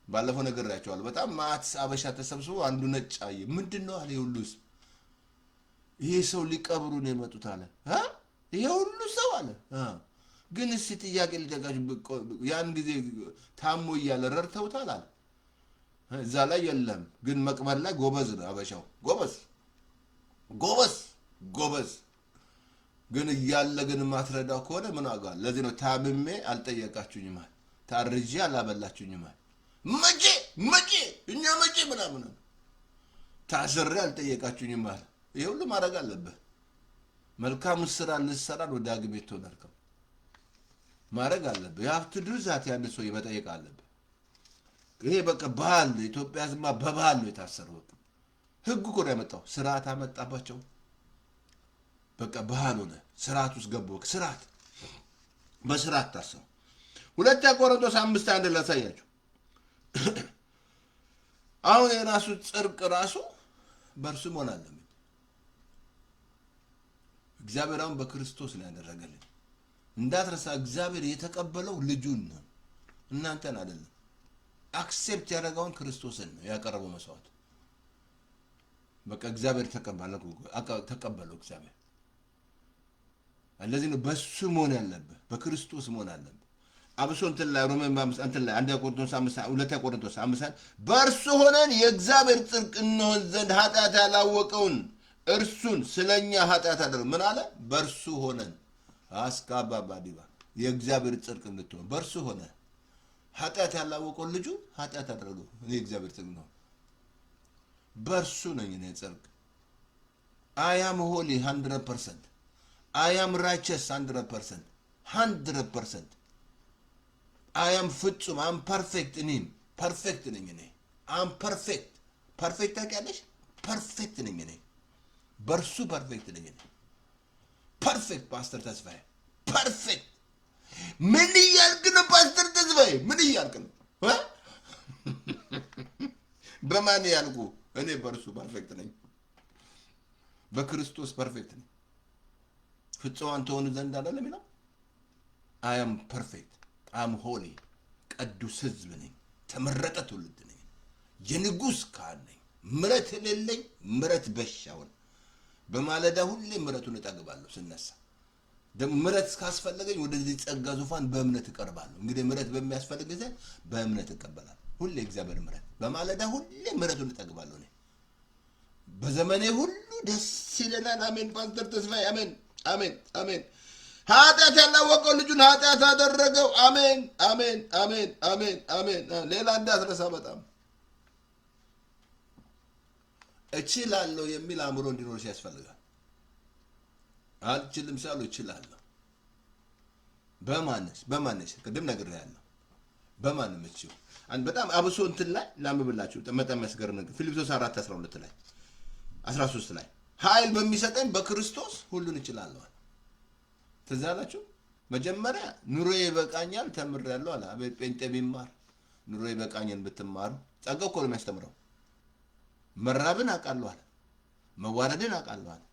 ባለፈው ነግሬያቸዋለሁ። በጣም ማት አበሻ ተሰብስቦ አንዱ ነጭ አየ። ምንድነው አለ ሁሉስ ይሄ ሰው ሊቀብሩ ነው የመጡት አለ። ይሄ ሁሉ ሰው አለ። ግን እስቲ ጥያቄ ልጠይቃችሁ ያን ጊዜ ታሞ እያለ ረድተውታል አለ። እዛ ላይ የለም ግን መቅበር ላይ ጎበዝ ነው አበሻው። ጎበዝ ግን እያለ ግን ማትረዳው ከሆነ ምን አጋል። ለዚህ ነው ታምሜ አልጠየቃችሁኝም አለ። ታርጄ አላበላችሁኝም አለ። መቼ እኛ መቼ ምናምን ታስሬ አልጠየቃችሁኝም አለ። ይሄ ሁሉ ማድረግ አለበት። መልካም ስራ ልትሰራ ነው ዳግም የተወለድከው ማድረግ አለበት። የሀብት ድርዛት ያን ሰው መጠየቅ አለበት። ይሄ በቃ ባህል ኢትዮጵያ ዝማ በባህል ነው የታሰረው። ህግ እኮ ነው ያመጣው። ስርዓት አመጣባቸው። በቃ ባህል ሆነ። ስርዓት ውስጥ ገቡ። ስርዓት በስርዓት ታሰሩ። ሁለተኛ ቆሮንቶስ 5:1 ላሳያችሁ። አሁን የራሱ ጽድቅ ራሱ በእርሱ መሆን አለበት። እግዚአብሔር አሁን በክርስቶስ ነው ያደረገልን። እንዳትረሳ እግዚአብሔር የተቀበለው ልጁን ነው እናንተን አይደለም። አክሴፕት ያደረገውን ክርስቶስን ነው ያቀረበው መስዋዕት። በቃ እግዚአብሔር ተቀበለው እግዚአብሔር። ስለዚህ ነው በሱ መሆን ያለበት በክርስቶስ መሆን ያለበት። አብሶ እንትን ላይ ሮሜ 5 እንትን ላይ 1 ቆሮንቶስ 5 2 ቆሮንቶስ 5 በእርሱ ሆነን የእግዚአብሔር ጽድቅ እንሆን ዘንድ ኃጢአት ያላወቀውን እርሱን ስለኛ ኃጢአት አደረገ። ምን አለ? በእርሱ ሆነን አስካባባዲባ የእግዚአብሔር ጽድቅ እንድትሆን በእርሱ ሆነ ኃጢአት ያላወቀውን ልጁ ኃጢአት አደረገው። እኔ የእግዚአብሔር ጽድቅ ነው በእርሱ ነኝ እኔ ጽድቅ። I am holy 100%. I am righteous 100%. I am ፍጹም I am perfect in him. perfect ነኝ እኔ I am perfect ታውቂያለሽ? perfect ነኝ እኔ በእርሱ perfect ነኝ እኔ perfect ፓስተር ተስፋዬ perfect ምን እያልክ ነው ፓስተር ተስፋዬ? ምን እያልክ ነው? በማን ያልኩ? እኔ በእርሱ ፐርፌክት ነኝ፣ በክርስቶስ ፐርፌክት ነኝ። ፍጹማን ትሆኑ ዘንድ አይደለም የሚለው? አይ አም ፐርፌክት፣ አይ አም ሆሊ፣ ቅዱስ ሕዝብ ነኝ፣ ተመረጠ ትውልድ ነኝ፣ የንጉሥ ካህን ነኝ፣ ምሕረት የሌለኝ ምሕረት በሻውን በማለዳ ሁሌ ምሕረቱን እጠግባለሁ። ስነሳ ደግሞ ምሕረት ካስፈለገኝ ወደዚህ ጸጋ ዙፋን በእምነት እቀርባለሁ። እንግዲህ ምሕረት በሚያስፈልግ ጊዜ በእምነት እቀበላለሁ። ሁሌ እግዚአብሔር ምሕረት በማለዳ ሁሌ ምሕረቱን እጠግባለሁ። እኔ በዘመኔ ሁሉ ደስ ይለናል። አሜን። ፓስተር ተስፋዬ አሜን፣ አሜን፣ አሜን። ኃጢአት ያላወቀው ልጁን ኃጢአት አደረገው። አሜን፣ አሜን፣ አሜን፣ አሜን፣ አሜን። ሌላ እንዳትረሳ። በጣም እችላለሁ የሚል አእምሮ እንዲኖርሽ ያስፈልጋል። አልችልም ሳሉ እችላለሁ። በማንስ ቅድም ነግሬሃለሁ። በማንም እችው በጣም አብሶ እንትን ላይ ላምብላችሁ በጣም የሚያስገርም ነገር ፊልጵስዩስ 4:12 ላይ 13 ላይ ኃይል በሚሰጠኝ በክርስቶስ ሁሉን እችላለሁ። ትዝ አላችሁ? መጀመሪያ ኑሮዬ ይበቃኛል ተምሬያለሁ አለ። አቤት ጴንጤ ቢማር ኑሮዬ ይበቃኛል ብትማሩ። ጸጋው እኮ ነው የሚያስተምረው። መራብን አውቃለሁ አለ። መዋረድን አውቃለሁ አለ።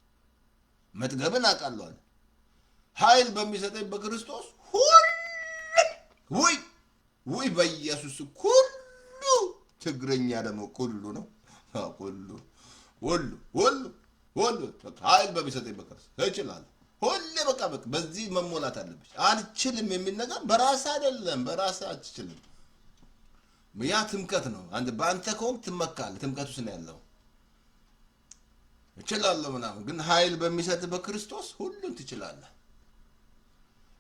መጥገብን አውቃለሁ አለ። ኃይል በሚሰጠኝ በክርስቶስ ሁሉን ወይ በኢየሱስ ሁሉ ትግረኛ ደግሞ ሁሉ ነው። ሁሉ ኃይል በሚሰጠኝ በክርስቶስ እችላለሁ። ሁሌ በቃ በዚህ መሞላት አለብሽ። አልችልም የሚል ነገር በራስ አይደለም። በራስ አትችልም። ያ ትምከት ነው። በአንተ ከሆንክ ትመካለህ። ትምከት ውስጥ ነው ያለው። እችላለሁ ምናምን፣ ግን ኃይል በሚሰጥ በክርስቶስ ሁሉን ትችላለህ።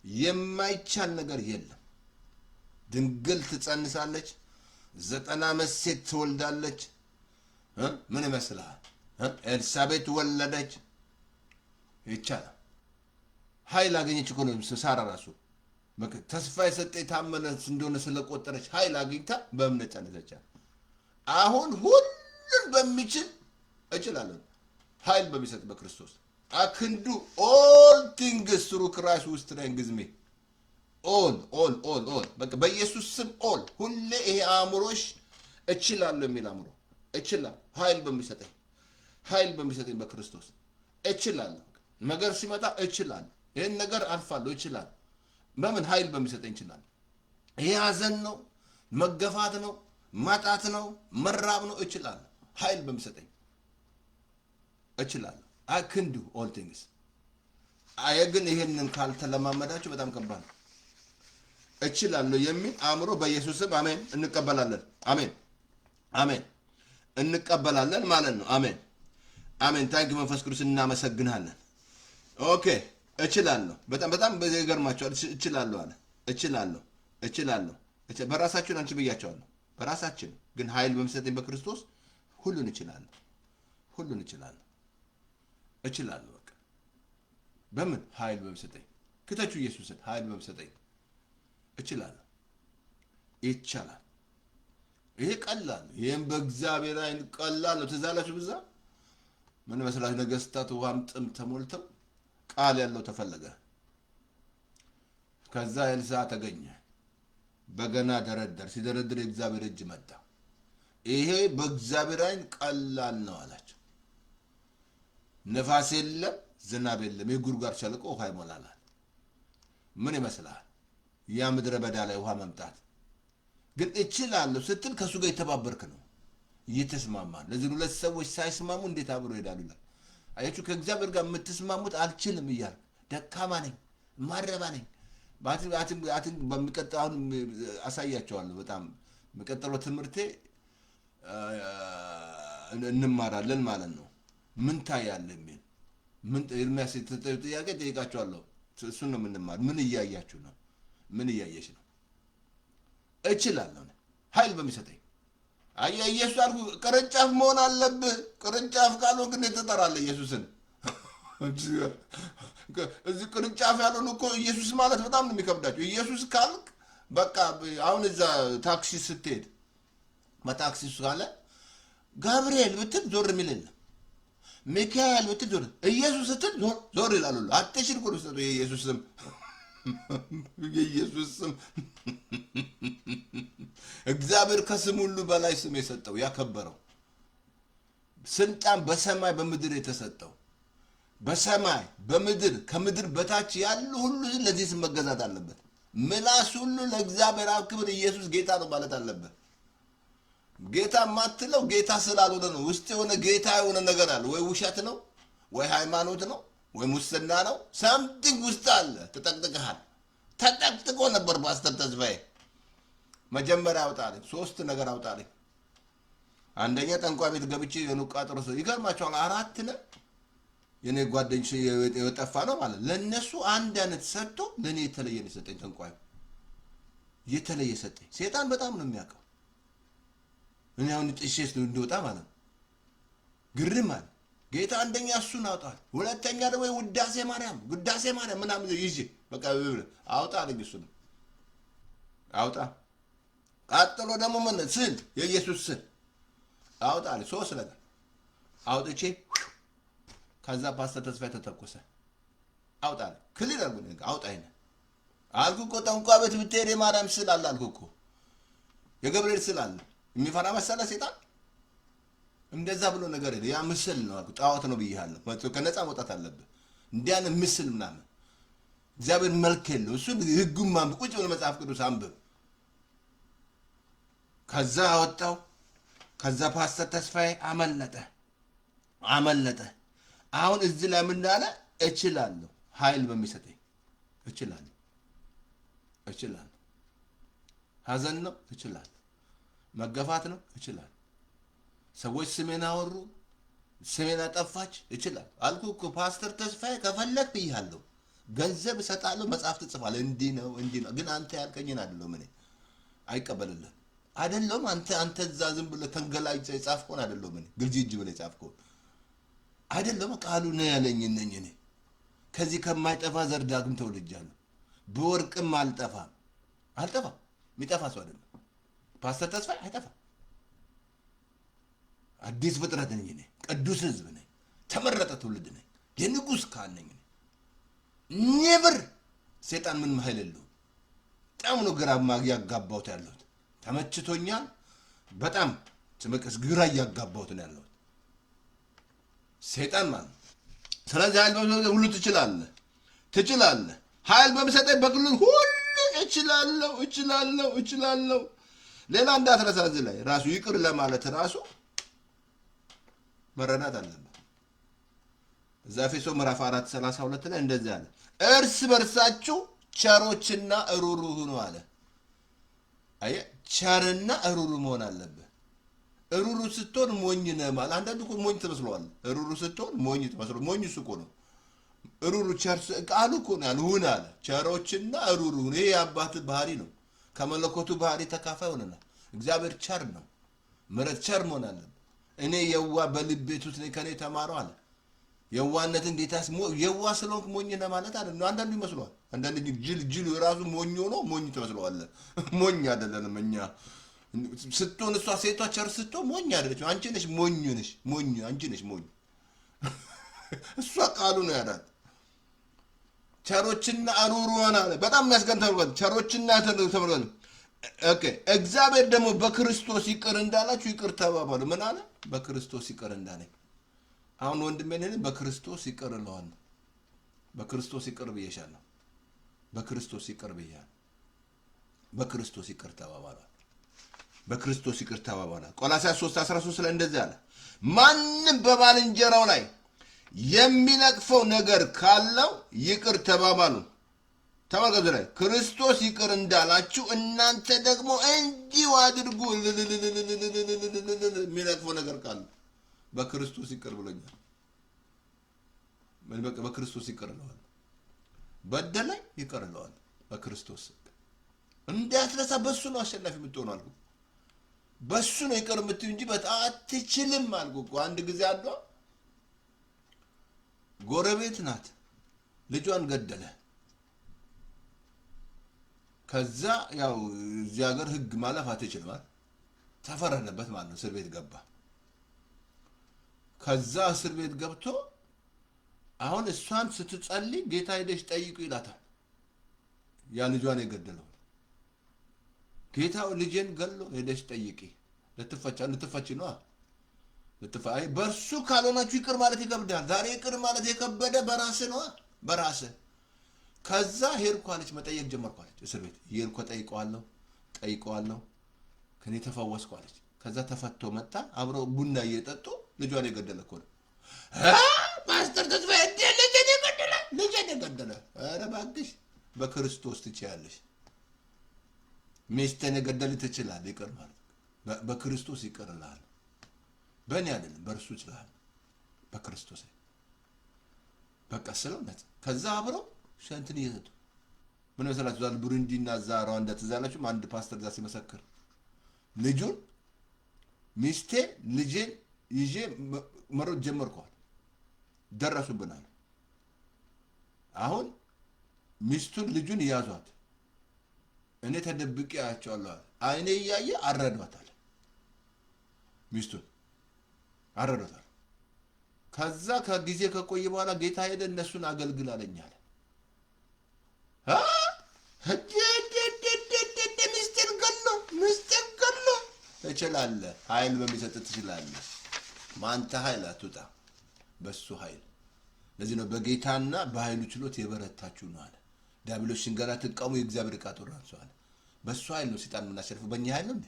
የማይቻል ነገር የለም። ድንግል ትጸንሳለች፣ 90 ዓመት ሴት ትወልዳለች። ምን ይመስልሃል? ኤልሳቤጥ ወለደች። ይቻላል። ኃይል አገኘች እኮ ነው ሳራ ራሱ ተስፋ የሰጠ የታመነ እንደሆነ ስለቆጠረች ኃይል አግኝታ በእምነት ጸነሰች። አሁን ሁሉን በሚችል እችላለሁ ኃይል በሚሰጥ በክርስቶስ I can do all things through Christ who strengthens me. all በቃ በኢየሱስ ስም all ሁሌ ይሄ አእምሮሽ እችላለሁ የሚል አእምሮ እችላለሁ ኃይል በሚሰጠኝ በክርስቶስ እችላለሁ። ነገር ሲመጣ እችላለሁ። ይሄን ነገር አልፋለሁ እችላለሁ። በምን ኃይል በሚሰጠኝ እችላለሁ። ይሄ ሐዘን ነው፣ መገፋት ነው፣ ማጣት ነው፣ መራብ ነው፣ እችላለሁ። ኃይል በሚሰጠኝ እችላለሁ። I can do all things። ግን ይሄንን ካልተለማመዳችሁ በጣም ከባድ ነው። እችላለሁ የሚል አእምሮ በኢየሱስም አሜን እንቀበላለን። አሜን እንቀበላለን ማለት ነው። አሜን ታንክ መንፈስ ቅዱስ እናመሰግናለን። ኦኬ እችላለሁ። በጣም ይገርማችኋል። እችላለሁ አለ። እችላለሁ በራሳችን አንቺ ብያቸዋለሁ። በራሳችን ግን ኃይል በሚሰጠኝ በክርስቶስ ሁሉን እችላለሁ። በቃ በምን ኃይል በሚሰጠኝ ክተቹ ኢየሱስን ኃይል በሚሰጠኝ እችላለሁ። ይቻላል። ይሄ ቀላል። ይሄም በእግዚአብሔር አይን ቀላል ነው። ትዝ አላችሁ ብዛ ምን መስላችሁ? ነገስታት ውሃም ጥም ተሞልተው ቃል ያለው ተፈለገ። ከዛ ኤልሳ ተገኘ። በገና ደረደር። ሲደረድር የእግዚአብሔር እጅ መጣ። ይሄ በእግዚአብሔር አይን ቀላል ነው አላቸው። ነፋስ የለም፣ ዝናብ የለም፣ የጉድጓድ ሸለቆ ውሃ ይሞላል። ምን ይመስልሃል? ያ ምድረ በዳ ላይ ውሃ መምጣት። ግን እችላለሁ ስትል ከሱ ጋር የተባበርክ ነው፣ እየተስማማን። ለዚህ ሁለት ሰዎች ሳይስማሙ እንዴት አብሮ ይሄዳሉ ይላል። አያችሁ፣ ከእግዚአብሔር ጋር የምትስማሙት አልችልም እያል ደካማ ነኝ፣ ማረባ ነኝ። በሚቀጥለው አሁን አሳያቸዋለሁ። በጣም የሚቀጥለው ትምህርቴ እንማራለን ማለት ነው። ምን ታያለህ የሚል ምን ኤርሚያስ ጥያቄ ጠይቃቸዋለሁ። እሱን ነው የምንማር። ምን እያያችሁ ነው? ምን እያየሽ ነው? እችላለሁ ኃይል በሚሰጠኝ። አየህ ኢየሱስ አልኩ ቅርንጫፍ መሆን አለብህ። ቅርንጫፍ ካልሆንክ ግን ትጠራለህ ኢየሱስን። እዚህ ቅርንጫፍ ያልሆነ እኮ ኢየሱስ ማለት በጣም ነው የሚከብዳቸው። ኢየሱስ ካልክ በቃ አሁን እዛ ታክሲ ስትሄድ በታክሲ ውስጥ ካለ ገብርኤል ብትል ዞር የሚል የለም። ሚካኤል ብትል ዞር፣ ኢየሱስ ስትል ዞር ይላሉ። አትሽር እኮ ነው የኢየሱስ ስም የኢየሱስ ስም እግዚአብሔር ከስም ሁሉ በላይ ስም የሰጠው ያከበረው ስልጣን በሰማይ በምድር የተሰጠው በሰማይ በምድር ከምድር በታች ያሉ ሁሉ ለዚህ ስም መገዛት አለበት። ምላስ ሁሉ ለእግዚአብሔር አብ ክብር ኢየሱስ ጌታ ነው ማለት አለበት። ጌታ ማትለው ጌታ ስላልሆነ ነው። ውስጥ የሆነ ጌታ የሆነ ነገር አለ። ወይ ውሸት ነው፣ ወይ ሃይማኖት ነው፣ ወይ ሙስና ነው። ሳምቲንግ ውስጥ አለ። ተጠቅጥቀሃል። ተጠቅጥቆ ነበር ፓስተር ተስፋዬ። መጀመሪያ አውጣልኝ፣ 3 ነገር አውጣልኝ። አንደኛ ጠንቋይ ቤት ገብቼ የኑቃ ጥርስ ይገርማቸዋል። 4 ነው የኔ ጓደኞች የጠፋ ነው ማለት ለነሱ አንድ አይነት ሰጥቶ ለኔ የተለየ ነው ሰጠኝ። ጠንቋይ የተለየ ሰጠኝ። ሰይጣን በጣም ነው የሚያውቀው። እኔ አሁን ጥሼስ እንደወጣ ማለት ግርም አለ። ጌታ አንደኛ እሱን አውጣል። ሁለተኛ ደግሞ ውዳሴ ማርያም ምናምን ይዤ በቃ አውጣ አለኝ። እሱን አውጣ። ቀጥሎ ደግሞ ምን ስል የኢየሱስ ስል አውጣ አለኝ። 3 ነገር አውጥቼ ከዛ ፓስተር ተስፋዬ ተተኮሰ። አውጣ አለኝ። ክሊር አልኩኝ። አውጣ ይነ አልኩ እኮ ጠንቋይ ቤት ብትሄድ የማርያም ስል አለ አልኩ እኮ የገብርኤል ስል አለ። የሚፈራ መሰለ ሰይጣን? እንደዛ ብሎ ነገር ያ ምስል ነው አልኩ። ጣዖት ነው ብዬሃለሁ። ከነፃ መውጣት አለብህ። እንዲያን ምስል ምናምን እግዚአብሔር መልክ የለው። እሱ ህጉን ማንበብ ቁጭ ብሎ መጽሐፍ ቅዱስ አንብብ። ከዛ አወጣው። ከዛ ፓስተር ተስፋዬ አመለጠ። አሁን እዚህ ላይ ምን እንዳለ እችላለሁ፣ ኃይል በሚሰጠኝ እችላለሁ። ሀዘን ነው እችላለሁ፣ መገፋት ነው እችላለሁ። ሰዎች ስሜን አወሩ፣ ስሜን አጠፋች እችላለሁ አልኩ እኮ ፓስተር ተስፋዬ። ከፈለክ ብያለሁ፣ ገንዘብ እሰጣለሁ፣ መጽሐፍ ትጽፋለህ። እንዲህ ነው ግን አንተ ያልከኝን አይደለም እኔ አይቀበልልህም። አይደለም አንተ እዛ ዝም ብለህ ተንገላጅተህ የጻፍከውን አይደለም እኔ ግልጅ ብለህ የጻፍከውን አይደለም። ቃሉ ነው ያለኝ ነኝ እኔ ከዚህ ከማይጠፋ ዘር ዳግም ተወልጃለሁ። በወርቅም አልጠፋም። የሚጠፋ ሰው አይደለም ፓስተር ተስፋዬ፣ አይጠፋም። አዲስ ፍጥረት ነኝ እኔ፣ ቅዱስ ህዝብ ነኝ፣ ተመረጠ ትውልድ ነኝ፣ የንጉሥ ካህን ነኝ። ኔቨር ሰይጣን ምን ኃይል የለውም። በጣም ነው ግራ ያጋባሁት ያለሁት። ተመችቶኛል በጣም ስመቀስ ግራ እያጋባሁት ነው ያለሁት ሰይጣን ማለት። ስለዚህ ኃይል በሚሰጠኝ ሁሉ ትችላለህ። ኃይል በሚሰጠኝ በክልል ሁሉ እችላለሁ። ሌላ እንዳትረሳ እዚህ ላይ ራሱ ይቅር ለማለት ራሱ መረዳት አለበት። እዛ ኤፌሶን ምዕራፍ 4:32 ላይ እንደዚህ አለ፣ እርስ በርሳችሁ ቸሮችና ሩሩህ ሁኑ አለ። አየህ፣ ቸርና ሩሩ መሆን አለብህ። ሩሩ ስትሆን ሞኝ ነህ ማለት አንዳንዱ እኮ ሞኝ ትመስለዋል። ሩሩ ስትሆን ሞኝ ትመስለዋል። ሞኝ እሱ እኮ ነው። ሩሩ ቸር ቃሉ እኮ ነው ያለው ሁን አለ። ቸሮችና ሩሩ ሁኑ። ይሄ የአባትህ ባህሪ ነው። ከመለኮቱ ባህሪ ተካፋይ ሆነናል። እግዚአብሔር ቸር ነው። ምሕረት ቸር መሆን አለብህ። እኔ የዋ በልቤት ውስጥ ከኔ ተማሩ አለ። የዋነትን ጌታስ የዋ ስለሆንክ ሞኝ ነህ ማለት አይደለም። አንዳንዱ ይመስለዋል። አንዳንዱ ጅል ራሱ ሞኝ ሆኖ ሞኝ ትመስለዋለህ። ሞኝ አይደለንም እኛ። ስትሆን እሷ ሴቷ ቸር ስትሆን ሞኝ አይደለችም። አንቺ ነሽ ሞኝ አንቺ ነሽ ሞኝ። እሷ ቃሉ ነው ያላት። ቸሮችና ሩሩዋን አለ። በጣም የሚያስገርም ቸሮችና ተብሏል። ኦኬ፣ እግዚአብሔር ደግሞ በክርስቶስ ይቅር እንዳላችሁ ይቅር ተባባሉ። ምን አለ? በክርስቶስ ይቅር እንዳለኝ። አሁን ወንድሜን በክርስቶስ ይቅር እለዋለሁ። በክርስቶስ ይቅር ብዬሻለሁ። በክርስቶስ ይቅር ብያለሁ። በክርስቶስ ይቅር ተባባሉ። ቆላስይስ 3:13 ላይ እንደዚህ አለ፣ ማንም በባልንጀራው ላይ የሚነቅፈው ነገር ካለው ይቅር ተባባሉ። ተመልከቱ ላይ ክርስቶስ ይቅር እንዳላችሁ እናንተ ደግሞ እንዲሁ አድርጉ። የሚነቅፈው ነገር ካለ በክርስቶስ ይቅር ብሎኛል። በክርስቶስ ይቅር እለዋለሁ። በደለኝ ይቅር እለዋለሁ። በክርስቶስ እንዳትረሳ። በሱ ነው አሸናፊ የምትሆነው አልኩ። በሱ ነው ይቅር የምትይው እንጂ አትችልም አልኩ እኮ። አንድ ጊዜ አሏ ጎረቤት ናት፣ ልጇን ገደለ። ከዛ ያው እዚህ ሀገር ህግ ማለፍ አትችልም ማለት ተፈረደበት ማለት ነው። እስር ቤት ገባ። ከዛ እስር ቤት ገብቶ አሁን እሷን ስትጸልይ ጌታ ሄደሽ ጠይቁ ይላታል። ያ ልጇን የገደለው ጌታው ልጄን ገሎ ሄደሽ ጠይቂ ልትፈቺ ነው ልትፋይ በእርሱ ካልሆናችሁ ይቅር ማለት ይከብዳል። ዛሬ ይቅር ማለት የከበደ በራስህ ነው በራስህ። ከዛ ሄድኩ አለች መጠየቅ ጀመርኩ አለች እስር ቤት ሄድኩ ጠይቀዋለሁ ከኔ ተፈወስኩ አለች። ከዛ ተፈቶ መጣ አብረው ቡና እየጠጡ ልጇን የገደለ እኮ ነው ፓስተር ተስፋዬ ልጄን የገደለ ኧረ እባክሽ በክርስቶስ ትችያለሽ። ሚስትህን የገደለ ትችላለህ ይቅር ማለት በክርስቶስ ይቅርልሃል። በእኔ አይደለም በእርሱ ይችላል በክርስቶስ በቃ ስለሆነ ከዛ አብረው ሸንትን እየሰጡ ምን መሰላችሁ ዛሬ ቡሩንዲና ሩዋንዳ ተዛላችሁ አንድ ፓስተር ዛ ሲመሰክር ልጁን ሚስቴ ልጄን ይዤ መሮጥ ጀመርኳል ደረሱብናል። አሁን ሚስቱን ልጁን ያዟት እኔ ተደብቄ አያቸዋለሁ አይኔ እያየ አረዷታል ሚስቱን አረዷታል። ከዛ ከጊዜ ከቆየ በኋላ ጌታ ሄደ እነሱን አገልግል አለኛል ሚስቴን ገሎ ትችላለህ ኃይል በሚሰጥ ትችላለህ። ማንተ ኃይል አትውጣ በሱ ኃይል። ለዚህ ነው በጌታና በኃይሉ ችሎት የበረታችሁ ነው አለ። ዲያብሎስን ገና ትቃሙ የእግዚአብሔር ዕቃ ጦር ናችሁ አለ። በሱ ኃይል ነው ሰይጣን የምናሸንፈው በእኛ ኃይል ነው እንዴ?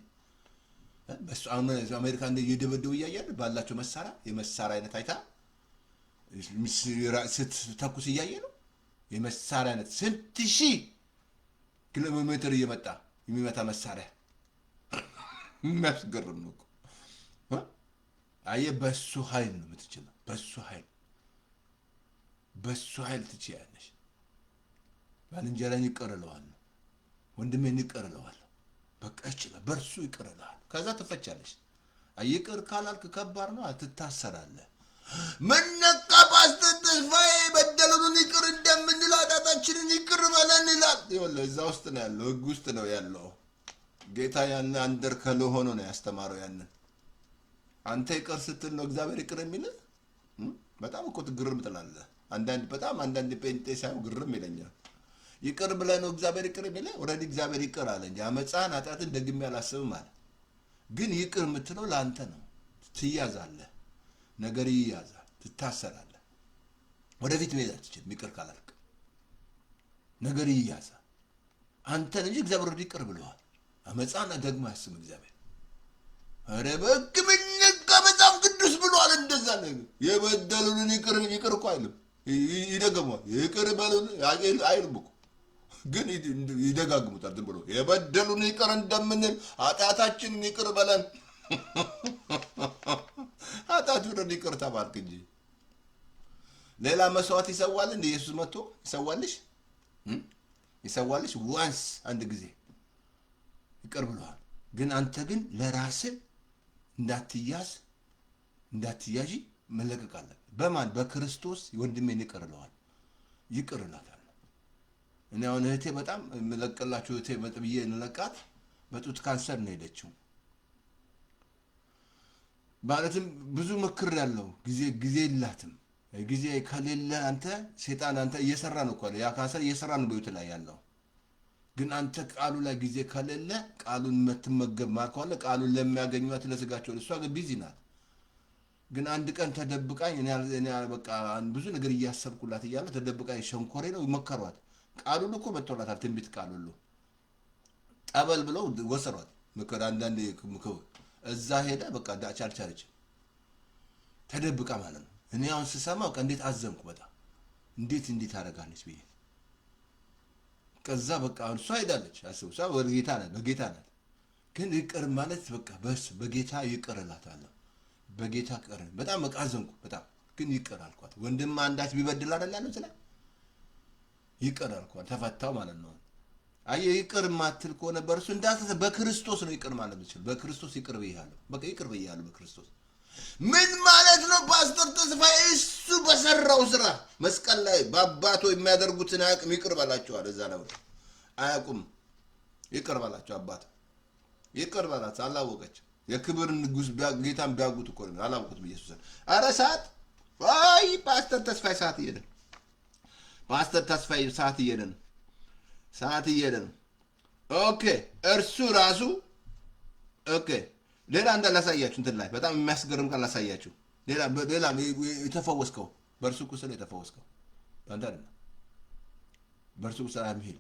በሱ አሁን አሜሪካ እንደ እየደበደቡ እያያሉ ባላቸው መሳሪያ የመሳሪያ አይነት አይታ ስትተኩስ እያየ ነው የመሳሪያ አይነት ስንት ሺህ ኪሎ ሜትር እየመጣ የሚመታ መሳሪያ የሚያስገርም ነው እኮ። አየህ በሱ ኃይል ነው የምትችለው በሱ ኃይል ትችያለሽ። ባልንጀራን ይቅር እለዋለሁ ወንድሜን ይቅር እለዋለሁ በቃ ይችላል በእርሱ ይቅር እለዋለሁ። ከዛ ትፈቻለሽ። ይቅር ካላልክ ከባድ ነው ትታሰራለህ። ምን ነቃ ፓስተር ተስፋዬ በደሉን ይቅር እንደምንል ኃጢአታችንን ይቅር በለን ይላል። ይኸውልህ እዛ ውስጥ ነው ያለው ህግ ውስጥ ነው ያለው። ጌታ ያን አንደር ከለሆነ ነው ያስተማረው። ያንን አንተ ይቅር ስትል ነው እግዚአብሔር ይቅር የሚልህ። በጣም እኮ ትግርም ትላለህ። አንዳንድ ጴንጤ ሳይሆን ግርም ይለኛል። ይቅር ብለህ ነው እግዚአብሔር ይቅር የሚልህ። ኦልሬዲ እግዚአብሔር ይቅር አለ እንጂ አመፃህን ኃጢአትን ደግሜ አላስብም አለ። ግን ይቅር የምትለው ለአንተ ነው። ትያዛለህ፣ ነገር ይያዛል፣ ትታሰራለህ። ወደፊት መሄድ አትችልም ይቅር ካላልክ። ነገር ይያዛል አንተን እንጂ እግዚአብሔር ወደ ይቅር ብለዋል። አመፃን ደግሞ አያስብም እግዚአብሔር። ኧረ በሕክምና መጽሐፍ ቅዱስ ብሏል እንደዛ ነገር። የበደሉንን ይቅር እኮ አይልም፣ ይደገሟል። ይቅር በሉን አይልም እኮ ግን ይደጋግሙታል ዝም ብሎ። የበደሉን ይቅር እንደምንል ኃጢአታችንን ይቅር በለን። ኃጢአቱን ይቅር ተባልክ እንጂ ሌላ መስዋዕት ይሰዋል እንደ ኢየሱስ መጥቶ ይሰዋልሽ ዋንስ አንድ ጊዜ ይቅር ብለዋል። ግን አንተ ግን ለራስህ እንዳትያዥ መለቀቅ አለብህ። በማን በክርስቶስ ወንድሜን ይቅር እለዋል ይቅር እላታለሁ። እኔ አሁን እህቴ በጣም የምለቅላችሁ እህቴ ብዬ እንለቃት በጡት ካንሰር ነው ሄደችው። ማለትም ብዙ ምክር ያለው ጊዜ የላትም። ጊዜ ከሌለ አንተ ሴጣን አንተ እየሰራ ነው እኮ ያ ካንሰር እየሰራ ነው በህይወት ላይ ያለው። ግን አንተ ቃሉ ላይ ጊዜ ከሌለ ቃሉን የምትመገብ ማርኳለ ቃሉን ለሚያገኙት ለስጋቸው እሷ ግን ቢዚ ናት። ግን አንድ ቀን ተደብቃኝ እኔ በቃ ብዙ ነገር እያሰብኩላት እያለ ተደብቃኝ ሸንኮሬ ነው መከሯት። ቃሉን እኮ መጥቶላታል ትንቢት ቃሉን ጠበል ብለው ወሰሯት። ምክር አንዳንዴ ምክር እዛ ሄደ በቃ ዳቻልቻለች ተደብቃ ማለት ነው። እኔ አሁን ስሰማው እንዴት አዘንኩ በጣም እንዴት አደርጋለች ብዬ ከዛ በቃ እሷ ሄዳለች። አስቡ እሷ በጌታ ናት። ግን ይቅር ማለት በቃ በጌታ ይቅር እላታለሁ። በጌታ ቀረ በጣም በቃ አዘንኩ በጣም። ግን ይቅር አልኳት። ወንድም አንዳች ቢበድል አይደለም ስለ ይቅር አልኳት። ተፈታው ማለት ነው። አየ ይቅር ማትል ከሆነ በእርሱ እንዳትተ በክርስቶስ ነው ይቅር ማለት ይችላል። በክርስቶስ ይቅር ብያለሁ በቃ ይቅር ብያለሁ በክርስቶስ። ምን ማለት ነው ፓስተር ተስፋዬ? እሱ በሰራው ስራ መስቀል ላይ በአባቶ የሚያደርጉትን አያውቅም ይቅር ባላቸዋል። እዛ ነው አያውቁም ይቅር ባላቸው አባቶ ይቅር ባላት አላወቀች። የክብር ንጉስ ጌታን ቢያውቁት እኮ ነው አላወቁት ኢየሱስ። አረ ሰዓት ፓስተር ተስፋዬ ሰዓት እየሄደ ሰዓት እየሄደ ነው። ኦኬ እርሱ ራሱ ኦኬ ሌላ እንዳላሳያችሁ እንትን ላይ በጣም የሚያስገርም ቃል ላሳያችሁ። ሌላ የተፈወስከው በእርሱ ቁስል የተፈወስከው አንተ አይደለም። በእርሱ ቁስል አምሂል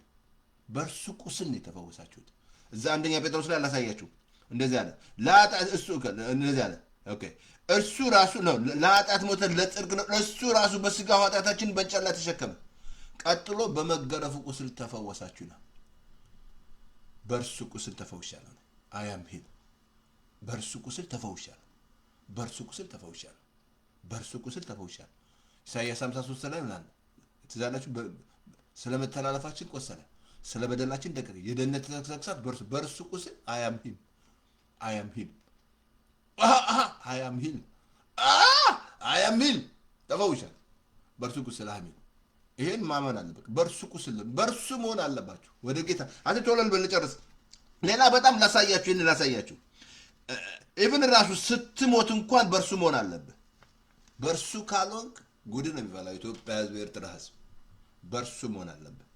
በእርሱ ቁስል ነው የተፈወሳችሁት። እዛ አንደኛ ጴጥሮስ ላይ አላሳያችሁ እንደዚህ አለ እሱ እንደዚህ አለ። ኦኬ እርሱ ራሱ ነው ለኃጢአት ሞተ ለጽድቅ ነው። እርሱ ራሱ በስጋው ኃጢአታችን በእንጨት ላይ ተሸከመ። ቀጥሎ በመገረፉ ቁስል ተፈወሳችሁ ነው። በእርሱ ቁስል ተፈውሻለሁ። አያም ሂል በእርሱ ቁስል ተፈውሻለሁ። በእርሱ ቁስል ተፈውሻለሁ። በእርሱ ቁስል ተፈውሻለሁ። ኢሳይያስ 53 ላይ ምናምን ትዛላችሁ ስለ መተላለፋችን ቆሰለ፣ ስለ በደላችን ደቀቀ፣ የደህንነት ተግሣጽ በእርሱ ቁስል አያም ሂል አያም ሂል አያም ሂል አያም ሂል ተፈውሻለሁ። በእርሱ ቁስል አያም ሂል። ይሄን ማመን አለበት። በእርሱ ቁስል በእርሱ መሆን አለባችሁ። ወደ ጌታ አትቶለል በልጨርስ ሌላ በጣም ላሳያችሁ። ይህን ላሳያችሁ። ኢቭን ራሱ ስትሞት እንኳን በእርሱ መሆን አለብህ። በእርሱ ካልሆንክ ጉድ ነው የሚባለው። ኢትዮጵያ ሕዝብ፣ ኤርትራ ሕዝብ በእርሱ መሆን አለብህ።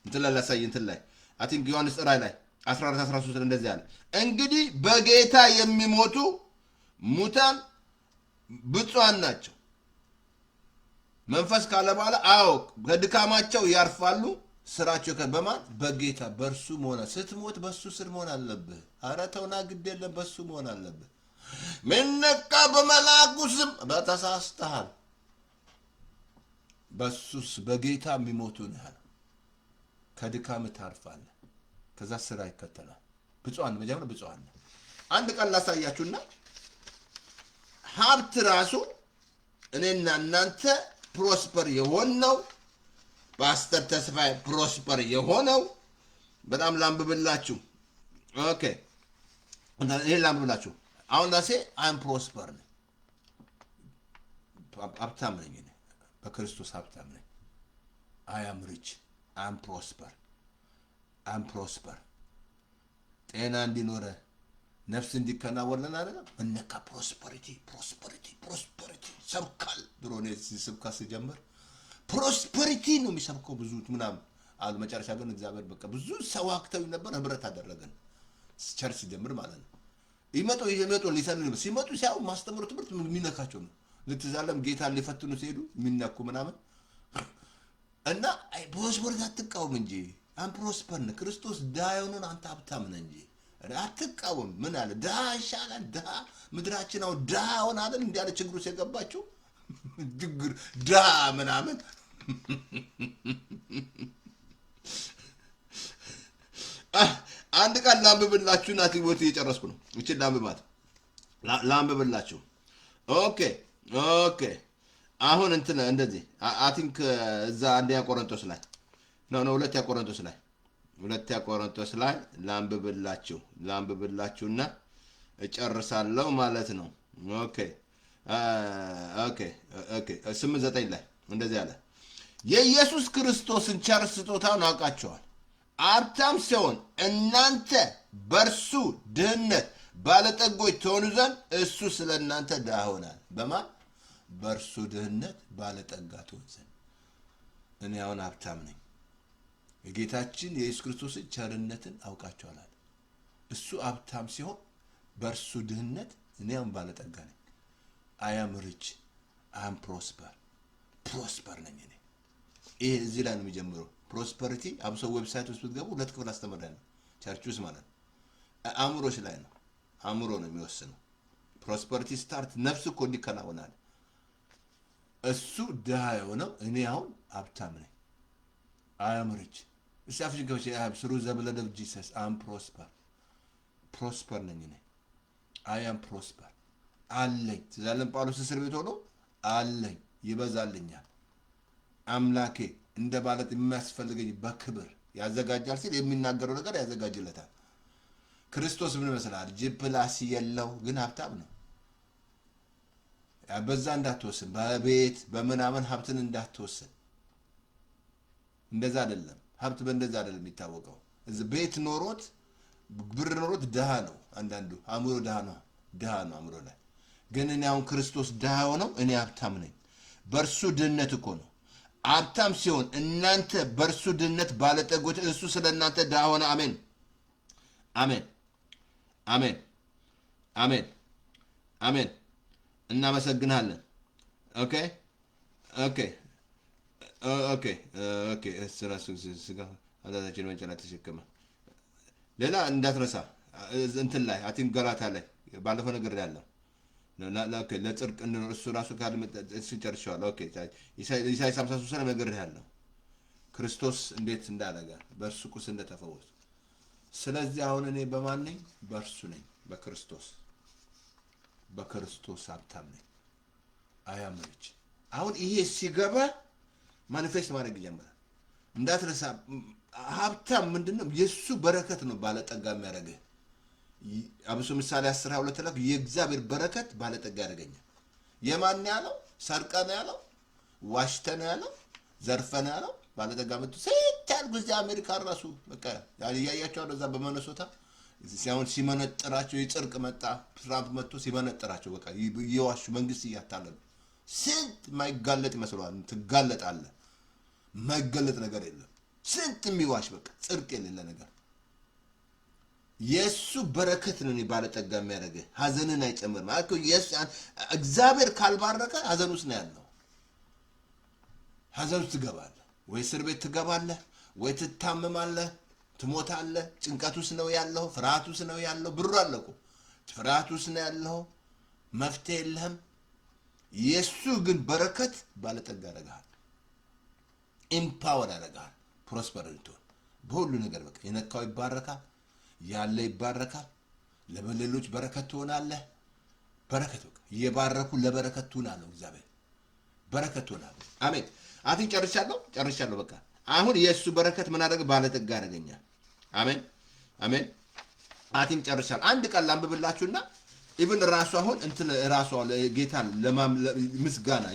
እንትን ላይ ላሳይ። እንትን ላይ አይ ቲንክ ዮሐንስ ራእይ ላይ 14:13 እንደዚህ አለ፣ እንግዲህ በጌታ የሚሞቱ ሙታን ብፁዓን ናቸው። መንፈስ ካለ በኋላ አዎ ከድካማቸው ያርፋሉ። ስራቸው በማን በጌታ በእርሱ መሆን። ስትሞት በእሱ ስር መሆን አለብህ። ኧረ ተውና ግድ የለም በእሱ መሆን አለብህ። ምነቃ በመልአኩ ስም በተሳስተሃል። በሱስ በጌታ የሚሞቱ ነው ያለው። ከድካም ታርፋለህ። ከዛ ስራ ይከተላል። ብፁዓን መጀመሪያ ብፁዓን። አንድ ቀን ላሳያችሁና ሀብት ራሱ እኔና እናንተ ፕሮስፐር የሆነው ፓስተር ተስፋዬ ፕሮስፐር የሆነው በጣም ላንብብላችሁ። ኦኬ ይሄን ላንብብላችሁ። አሁን ራሴ አይም ፕሮስፐር ነኝ፣ ሀብታም ነኝ። እኔ በክርስቶስ ሀብታም ነኝ። አያም ሪች አይም ፕሮስፐር አይም ፕሮስፐር። ጤና እንዲኖረ ነፍስ እንዲከናወንልን አይደለም መነካ ፕሮስፐሪቲ ፕሮስፐሪቲ ፕሮስፐሪቲ ሰብካል። ድሮ እኔ ስብከት ስጀምር ፕሮስፐሪቲ ነው የሚሰብከው ብዙ ምናምን አሉ። መጨረሻ ግን እግዚአብሔር በቃ ብዙ ሰው አክተው ነበር፣ ህብረት አደረገን። ቸርች ሲጀምር ማለት ነው። ይመጡ ሊሰልሉ ሲመጡ ሲያው ማስተምሩ ትምህርት የሚነካቸው ነው። ልትዛለም ጌታን ሊፈትኑ ሲሄዱ የሚነኩ ምናምን እና አይ ፕሮስፐሪቲ አትቃወም እንጂ አን ፕሮስፐር ነህ። ክርስቶስ ድሃ የሆነውን አንተ ሀብታም ነህ እንጂ አትቃወም። ምን አለ ድሃ ይሻላል። ድሃ ምድራችን አሁን ድሃ ሆናለን እንዲያለ ችግሩ ሲገባችሁ ችግር ድሃ ምናምን አንድ ቃል ላንብብላችሁና ትምህርት እየጨረስኩ ነው። እቺን ላንብብላችሁ። ኦኬ አሁን እንትን እንደዚህ አይ ቲንክ እዛ አንደኛ ቆሮንቶስ ላይ ነው ሁለተኛ ቆሮንቶስ ላይ ላንብብላችሁና እጨርሳለሁ ማለት ነው። ኦኬ 8:9 ላይ እንደዚህ አለ፣ የኢየሱስ ክርስቶስን ቸር ስጦታውን አውቃችኋል። ሀብታም ሲሆን እናንተ በእርሱ ድህነት ባለጠጎች ትሆኑ ዘንድ እሱ ስለ እናንተ ድሃ ሆናል። በማን በእርሱ ድህነት ባለጠጋ ትሆን ዘንድ። እኔ አሁን ሀብታም ነኝ። የጌታችን የኢየሱስ ክርስቶስን ቸርነትን አውቃችኋል። እሱ ሀብታም ሲሆን በእርሱ ድህነት እኔ አሁን ባለጠጋ ነኝ። አያም ሪች አያም ፕሮስፐር ነኝ እኔ። ይሄ እዚህ ላይ ነው የሚጀምረው። ፕሮስፐሪቲ አብሶ ዌብሳይት ውስጥ ብትገቡ 2 ክፍል አስተምረናል። ቸርች ውስጥ ማለት ነው። አእምሮች ላይ ነው። አእምሮ ነው የሚወስነው። ፕሮስፐሪቲ ስታርት ነፍስ እኮ እንዲከናወናል። እሱ ድሃ የሆነው እኔ አሁን ሀብታም ነኝ። አያም ሪች እሺ አፍሪካ ውስጥ ስሩ ዘብለድ ኦፍ ጂሰስ አም ፕሮስፐር ነኝ እኔ። አያም ፕሮስፐር አለኝ። ትዛለም ጳውሎስ እስር ቤት ሆኖ አለኝ ይበዛልኛል። አምላኬ እንደ ባለት የሚያስፈልገኝ በክብር ያዘጋጃል ሲል የሚናገረው ነገር ያዘጋጅለታል። ክርስቶስ ምን ይመስላል? ጂፕላስ የለው ግን ሀብታም ነው። በዛ እንዳትወስን፣ በቤት በምናምን ሀብትን እንዳትወስን። እንደዛ አይደለም ሀብት፣ በእንደዛ አይደለም የሚታወቀው። ቤት ኖሮት ብር ኖሮት ድሃ ነው። አንዳንዱ አእምሮ ድሃ ነው አእምሮ ላይ። ግን እኔ አሁን ክርስቶስ ድሃ ሆነው እኔ ሀብታም ነኝ። በእርሱ ድህነት እኮ ነው። ሀብታም ሲሆን እናንተ በእርሱ ድህነት ባለጠጎች፣ እሱ ስለ እናንተ ድሃ ሆነ። አሜን አሜን አሜን አሜን አሜን። እናመሰግናለን። ኦኬ ኦኬ ኦኬ ኦኬ። እራሱ ስጋ አዛዛችን መንጨላ ተሸከመ። ሌላ እንዳትረሳ እንትን ላይ አቲም ገላታ ላይ ባለፈው ነገር ያለው ለጽድቅ እንኖር እሱ ራሱ እሱ ጨርሼዋለሁ። ኦኬ ኢሳይያስ 53 ላይ ነገር ያለው ክርስቶስ እንዴት እንዳደረገ በእርሱ ቁስ እንደተፈወሱ። ስለዚህ አሁን እኔ በማን ነኝ? በእርሱ ነኝ፣ በክርስቶስ ሀብታም ነኝ። አያምርች አሁን ይሄ ሲገባ ማኒፌስት ማድረግ ይጀምራል። እንዳትረሳ ሀብታም ምንድነው? የሱ በረከት ነው ባለጠጋ የሚያደርግህ። አብሶ ምሳሌ 10:22 ላይ የእግዚአብሔር በረከት ባለጠጋ ያደርገኛል። የማን ያለው? ሰርቀ ነው ያለው? ዋሽተ ነው ያለው? ዘርፈ ነው ያለው? ባለጠጋ መጥቶ ሲታል ጊዜ አሜሪካ ራሱ በቃ ያያያቸው አለ። እዛ በመነሶታ ሲያውን ሲመነጥራቸው የጽርቅ መጣ ትራምፕ መጥቶ ሲመነጥራቸው በቃ የዋሹ መንግስት እያታለሉ ስንት ማይጋለጥ ይመስላል። ትጋለጣለህ። ማይጋለጥ ነገር የለም። ስንት የሚዋሽ በቃ ጽድቅ የሌለ ነገር። የሱ በረከት ነው ባለጠጋ የሚያደርግህ። ሀዘንን አይጨምርም። እግዚአብሔር ካልባረከ ሀዘን ውስጥ ነው ያለው። ሀዘን ውስጥ ትገባለህ፣ ወይ እስር ቤት ትገባለህ፣ ወይ ትታመማለህ፣ ትሞታለህ። ጭንቀት ውስጥ ነው ያለው፣ ፍርሃት ውስጥ ነው ያለው። ብሩ አለቁ ፍርሃት ውስጥ ነው ያለው። መፍትሄ የለህም። የሱ ግን በረከት ባለጠጋ ያደርግሃል፣ ኢምፓወር ያደርግሃል። ፕሮስፐሪቲ በሁሉ ነገር በቃ የነካው ይባረካል፣ ያለ ይባረካል። ለሌሎች በረከት ትሆናለህ። በረከት በቃ እየባረኩ ለበረከት ትሆናለህ። እግዚአብሔር በረከት ትሆናለህ። አሜን። አሁን ጨርሻለሁ። በቃ አሁን የእሱ በረከት ምን አደረገ? ባለጠጋ ያደርገኛል። አሜን አሜን። አሁን ጨርሻለሁ። አንድ ቃል ላንብብላችሁና ኢቭን ራሱ አሁን እንትን ራሱ ጌታን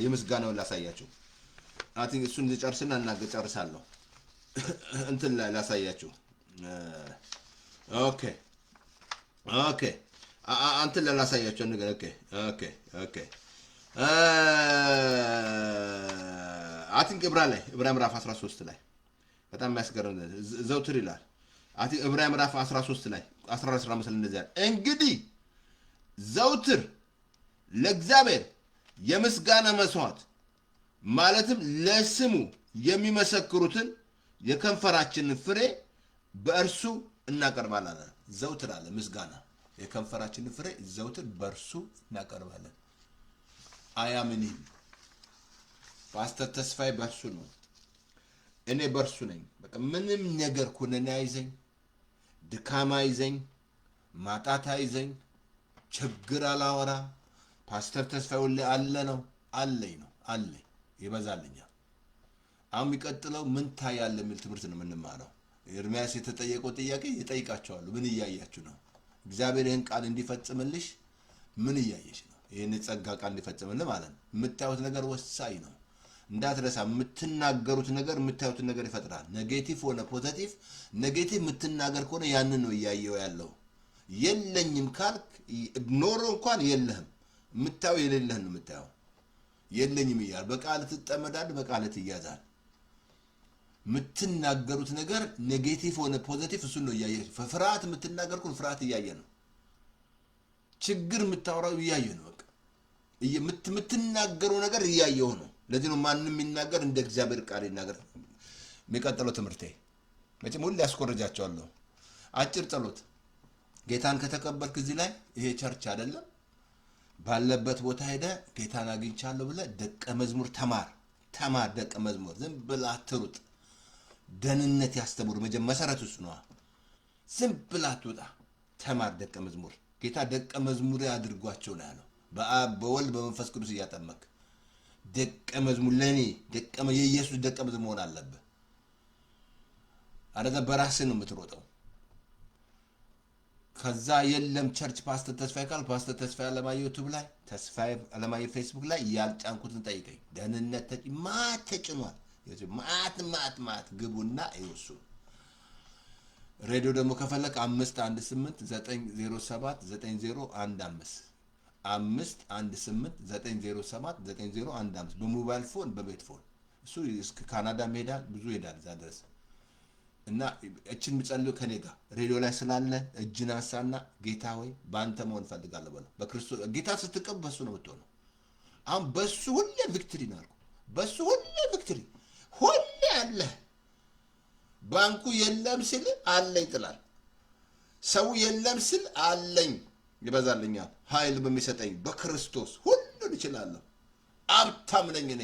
የምስጋናውን ላሳያችሁ። አሁን እሱን ልጨርስና ጨርሳለሁ። እንትን ላይ ላሳያችሁ። ኦኬ እንትን ላይ ላሳያችሁ ነገር። ኦኬ አቲንክ ዕብራውያን ምዕራፍ 13 ላይ በጣም የሚያስገርም ዘውትር ይላል። አቲንክ ዕብራውያን ምዕራፍ 13 ላይ 14 እንደዚህ ያለ እንግዲህ ዘውትር ለእግዚአብሔር የምስጋና መስዋዕት ማለትም ለስሙ የሚመሰክሩትን የከንፈራችንን ፍሬ በእርሱ እናቀርባለን። ዘውትር አለ ምስጋና፣ የከንፈራችንን ፍሬ ዘውትር በእርሱ እናቀርባለን። አያምንም። ፓስተር ተስፋዬ በእርሱ ነው፣ እኔ በእርሱ ነኝ። በቃ ምንም ነገር ኩነኔ አይዘኝ፣ ድካም አይዘኝ፣ ማጣት አይዘኝ፣ ችግር አላወራ። ፓስተር ተስፋዬ ሁሌ አለኝ ይበዛልኛል። አሁን የሚቀጥለው ምን ታያለህ የሚል ትምህርት ነው የምንማረው። ኤርምያስ የተጠየቀው ጥያቄ ይጠይቃቸዋለሁ። ምን እያያችሁ ነው? እግዚአብሔር ይህን ቃል እንዲፈጽምልሽ ምን እያየሽ ነው? ይህን ጸጋ ቃል እንዲፈጽምልህ ማለት ነው። የምታዩት ነገር ወሳኝ ነው እንዳትረሳ። የምትናገሩት ነገር የምታዩትን ነገር ይፈጥራል። ኔጌቲቭ ሆነ ፖዘቲቭ፣ ኔጌቲቭ የምትናገር ከሆነ ያንን ነው እያየው ያለው። የለኝም ካልክ ኖሮ እንኳን የለህም። የምታየው የሌለህን ነው የምታየው። የለኝም እያል በቃል ትጠመዳለህ፣ በቃል ትያዛል። የምትናገሩት ነገር ኔጌቲቭ ሆነ ፖዚቲቭ እሱን ነው እያየ። ፍርሃት የምትናገር ከሆነ ፍርሃት እያየ ነው። ችግር የምታወራው እያየ ነው። በቃ የምትናገረው ነገር እያየው ነው። ለዚህ ነው ማንም የሚናገር እንደ እግዚአብሔር ቃል ይናገር። የሚቀጥለው ትምህርቴ መቼም ሁሌ ያስኮርጃቸዋለሁ። አጭር ጸሎት። ጌታን ከተቀበልክ እዚህ ላይ ይሄ ቸርች አይደለም፣ ባለበት ቦታ ሄደ ጌታን አግኝቻለሁ ብለህ ደቀ መዝሙር ተማር። ደቀ መዝሙር ዝም ብለህ አትሩጥ። ደህንነት ያስተምሩ መሰረቱ እሱ ነው። ዝም ብለህ አትውጣ፣ ተማር። ደቀ መዝሙር ጌታ ደቀ መዝሙር አድርጓቸው ነው ያለው። በአብ በወልድ በመንፈስ ቅዱስ እያጠመቅ ደቀ መዝሙር ለኔ የኢየሱስ ደቀ መዝሙር መሆን አለብህ። አረዛ በራስህ ነው የምትሮጠው። ከዛ የለም ቸርች ፓስተር ተስፋዬ ካል ፓስተር ተስፋዬ አለማየሁ ዩቲዩብ ላይ ተስፋዬ አለማየሁ ፌስቡክ ላይ ያልጫንኩትን ጠይቀኝ። ደህንነት ተጭኗል። ማት ግቡና ይወሱ። ሬዲዮ ደግሞ ከፈለክ 518-907-9015 518-907-9015 በሞባይል ፎን በቤት ፎን እሱ እስከ ካናዳ ሄዳል፣ ብዙ ሄዳል እዛ ድረስ እና እችን ምጸልዩ ከኔ ጋር ሬዲዮ ላይ ስላለ እጅን አንሳና ጌታ ሆይ በአንተ መሆን ፈልጋለሁ በለው። በክርስቶስ ጌታ ስትቀበል በሱ ነው የምትሆነው። አሁን በሱ ሁሌ ቪክትሪ ነው አልኩ። በሱ ሁሌ ቪክትሪ ሁሌ አለ። ባንኩ የለም ሲል አለኝ ጥላል። ሰው የለም ሲል አለኝ ይበዛልኛል። ኃይል በሚሰጠኝ በክርስቶስ ሁሉን እችላለሁ። ሀብታም ነኝ እኔ።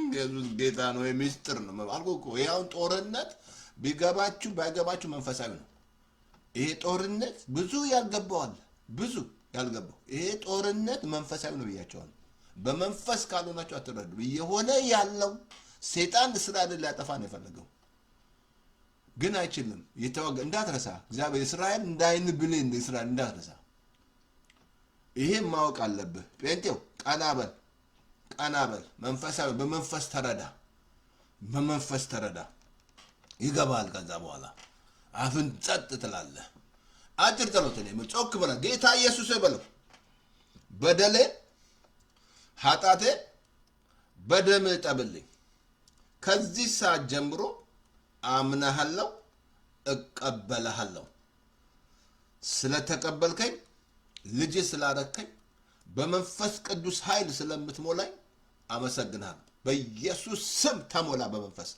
ኢየሱስ ጌታ ነው። የሚስጥር ነው አልኩ እኮ። ይሄው ጦርነት ቢገባችሁ ባይገባችሁ መንፈሳዊ ነው። ይሄ ጦርነት ብዙ ያልገባዋል፣ ብዙ ያልገባው ይሄ ጦርነት መንፈሳዊ ነው ብያቸዋለሁ። በመንፈስ ካልሆናችሁ አትረዱ። እየሆነ ያለው ሰይጣን እስራኤልን ሊያጠፋ ነው የፈለገው፣ ግን አይችልም። የተወገ እንዳትረሳ እግዚአብሔር እስራኤል እንዳይን ብሌን እስራኤል እንዳትረሳ። ይሄ ማወቅ አለብህ። ጴንጤው ቀናበል ቀናበል፣ መንፈሳዊ በመንፈስ ተረዳ፣ በመንፈስ ተረዳ ይገባል። ከዛ በኋላ አፍን ጸጥ ትላለህ። አጭር ጸሎት ነው። ጮክ በለው ጌታ ኢየሱስ በለው። በደሌ ኃጢአቴ በደም እጠብልኝ። ከዚህ ሰዓት ጀምሮ አምናሃለሁ፣ እቀበልሃለሁ። ስለተቀበልከኝ ልጅ ስላረከኝ በመንፈስ ቅዱስ ኃይል ስለምትሞላኝ አመሰግናለሁ። በኢየሱስ ስም ተሞላ። በመንፈስ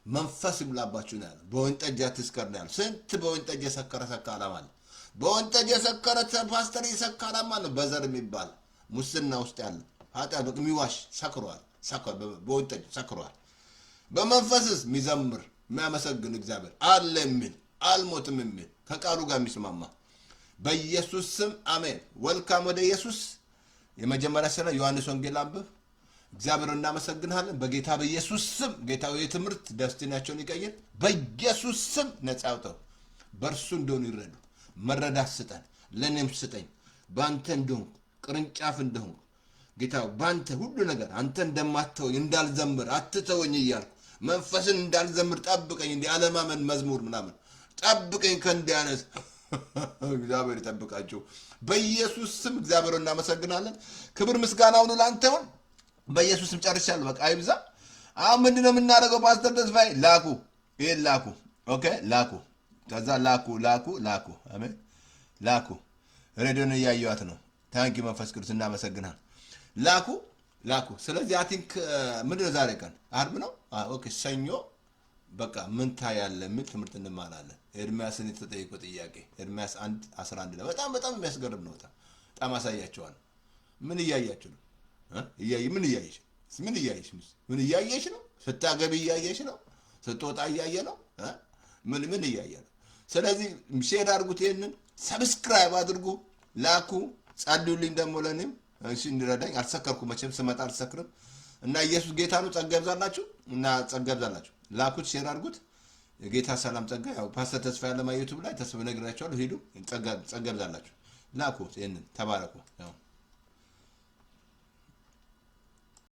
መንፈስ ይምላባችሁ ነው ያለው። በወይን ጠጅ አትስከር ነው ያለው። ስንት በወይን ጠጅ የሰከረ ሰካራም አለ። በወይን ጠጅ የሰከረ ፓስተር የሰካራም አለ። በዘር የሚባል ሙስና ውስጥ ያለ ኃጢአት የሚዋሽ ሰክሯል። በወይን ጠጅ ሰክሯል። በመንፈስስ የሚዘምር የሚያመሰግን እግዚአብሔር አለ የሚል አልሞትም የሚል ከቃሉ ጋር የሚስማማ በኢየሱስ ስም አሜን። ወልካም ወደ ኢየሱስ። የመጀመሪያ ስለ ዮሐንስ ወንጌል አንብብ። እግዚአብሔር እናመሰግናለን። በጌታ በኢየሱስ ስም ጌታዊ ትምህርት ደስቲናቸውን ይቀይር። በኢየሱስ ስም ነፃ ያውጣው። በእርሱ እንደሆኑ ይረዱ። መረዳት ስጠን፣ ለእኔም ስጠኝ። በአንተ እንደሆንኩ ቅርንጫፍ እንደሆንኩ ጌታ በአንተ ሁሉ ነገር አንተ እንደማትተወኝ እንዳልዘምር አትተወኝ እያልኩ መንፈስን እንዳልዘምር ጠብቀኝ። እንዲህ አለማመን መዝሙር ምናምን ጠብቀኝ ከእንዲህ አይነት እግዚአብሔር ይጠብቃችሁ በኢየሱስ ስም። እግዚአብሔር እናመሰግናለን። ክብር ምስጋና ሁሉ ለአንተ ይሁን። በኢየሱስ ስም ጨርሻለሁ። በቃ አይብዛ። አሁን ምንድነው የምናደርገው? ፓስተር ተስፋዬ ላኩ፣ ይሄን ላኩ። ኦኬ ላኩ፣ ከዛ ላኩ። አሜን ላኩ። ሬዲዮን እያየኋት ነው። ታንኪ መንፈስ ቅዱስ እናመሰግናለን። ላኩ። ስለዚህ አይ ቲንክ ምንድነው ዛሬ ቀን አርብ ነው። ኦኬ ሰኞ በቃ ምን ታያለህ የሚል ትምህርት እንማራለን። ኤርሚያስን የተጠየቀው ጥያቄ ኤርሚያስ 1:11 ላይ በጣም የሚያስገርም ነው። በጣም አሳያቸዋለሁ። ምን እያያችሁ ነው? ምን እያየሽ ነው? ስታገቢ እያየሽ ነው? ስትወጣ እያየ ነው? ምን እያየ ነው? ስለዚህ ሼር አድርጉት፣ ይሄንን ሰብስክራይብ አድርጉ፣ ላኩ፣ ጸልዩልኝ ደግሞ ለእኔም እሺ እንዲረዳኝ። አልሰከርኩም መቼም ስመጣ አልሰክርም። እና ኢየሱስ ጌታ ነው። ጸጋ ይብዛላችሁ እና ጸጋ ይብዛላችሁ። ላኩት፣ ሼር አድርጉት። የጌታ ሰላም ጸጋ ያው ፓስተር ተስፋ ያለማ ዩቲዩብ ላይ ተስፋ ነግራችኋለሁ። ሂዱ፣ ጸጋ ይብዛላችሁ። ላኩት፣ ይሄንን ተባረኩ። ያው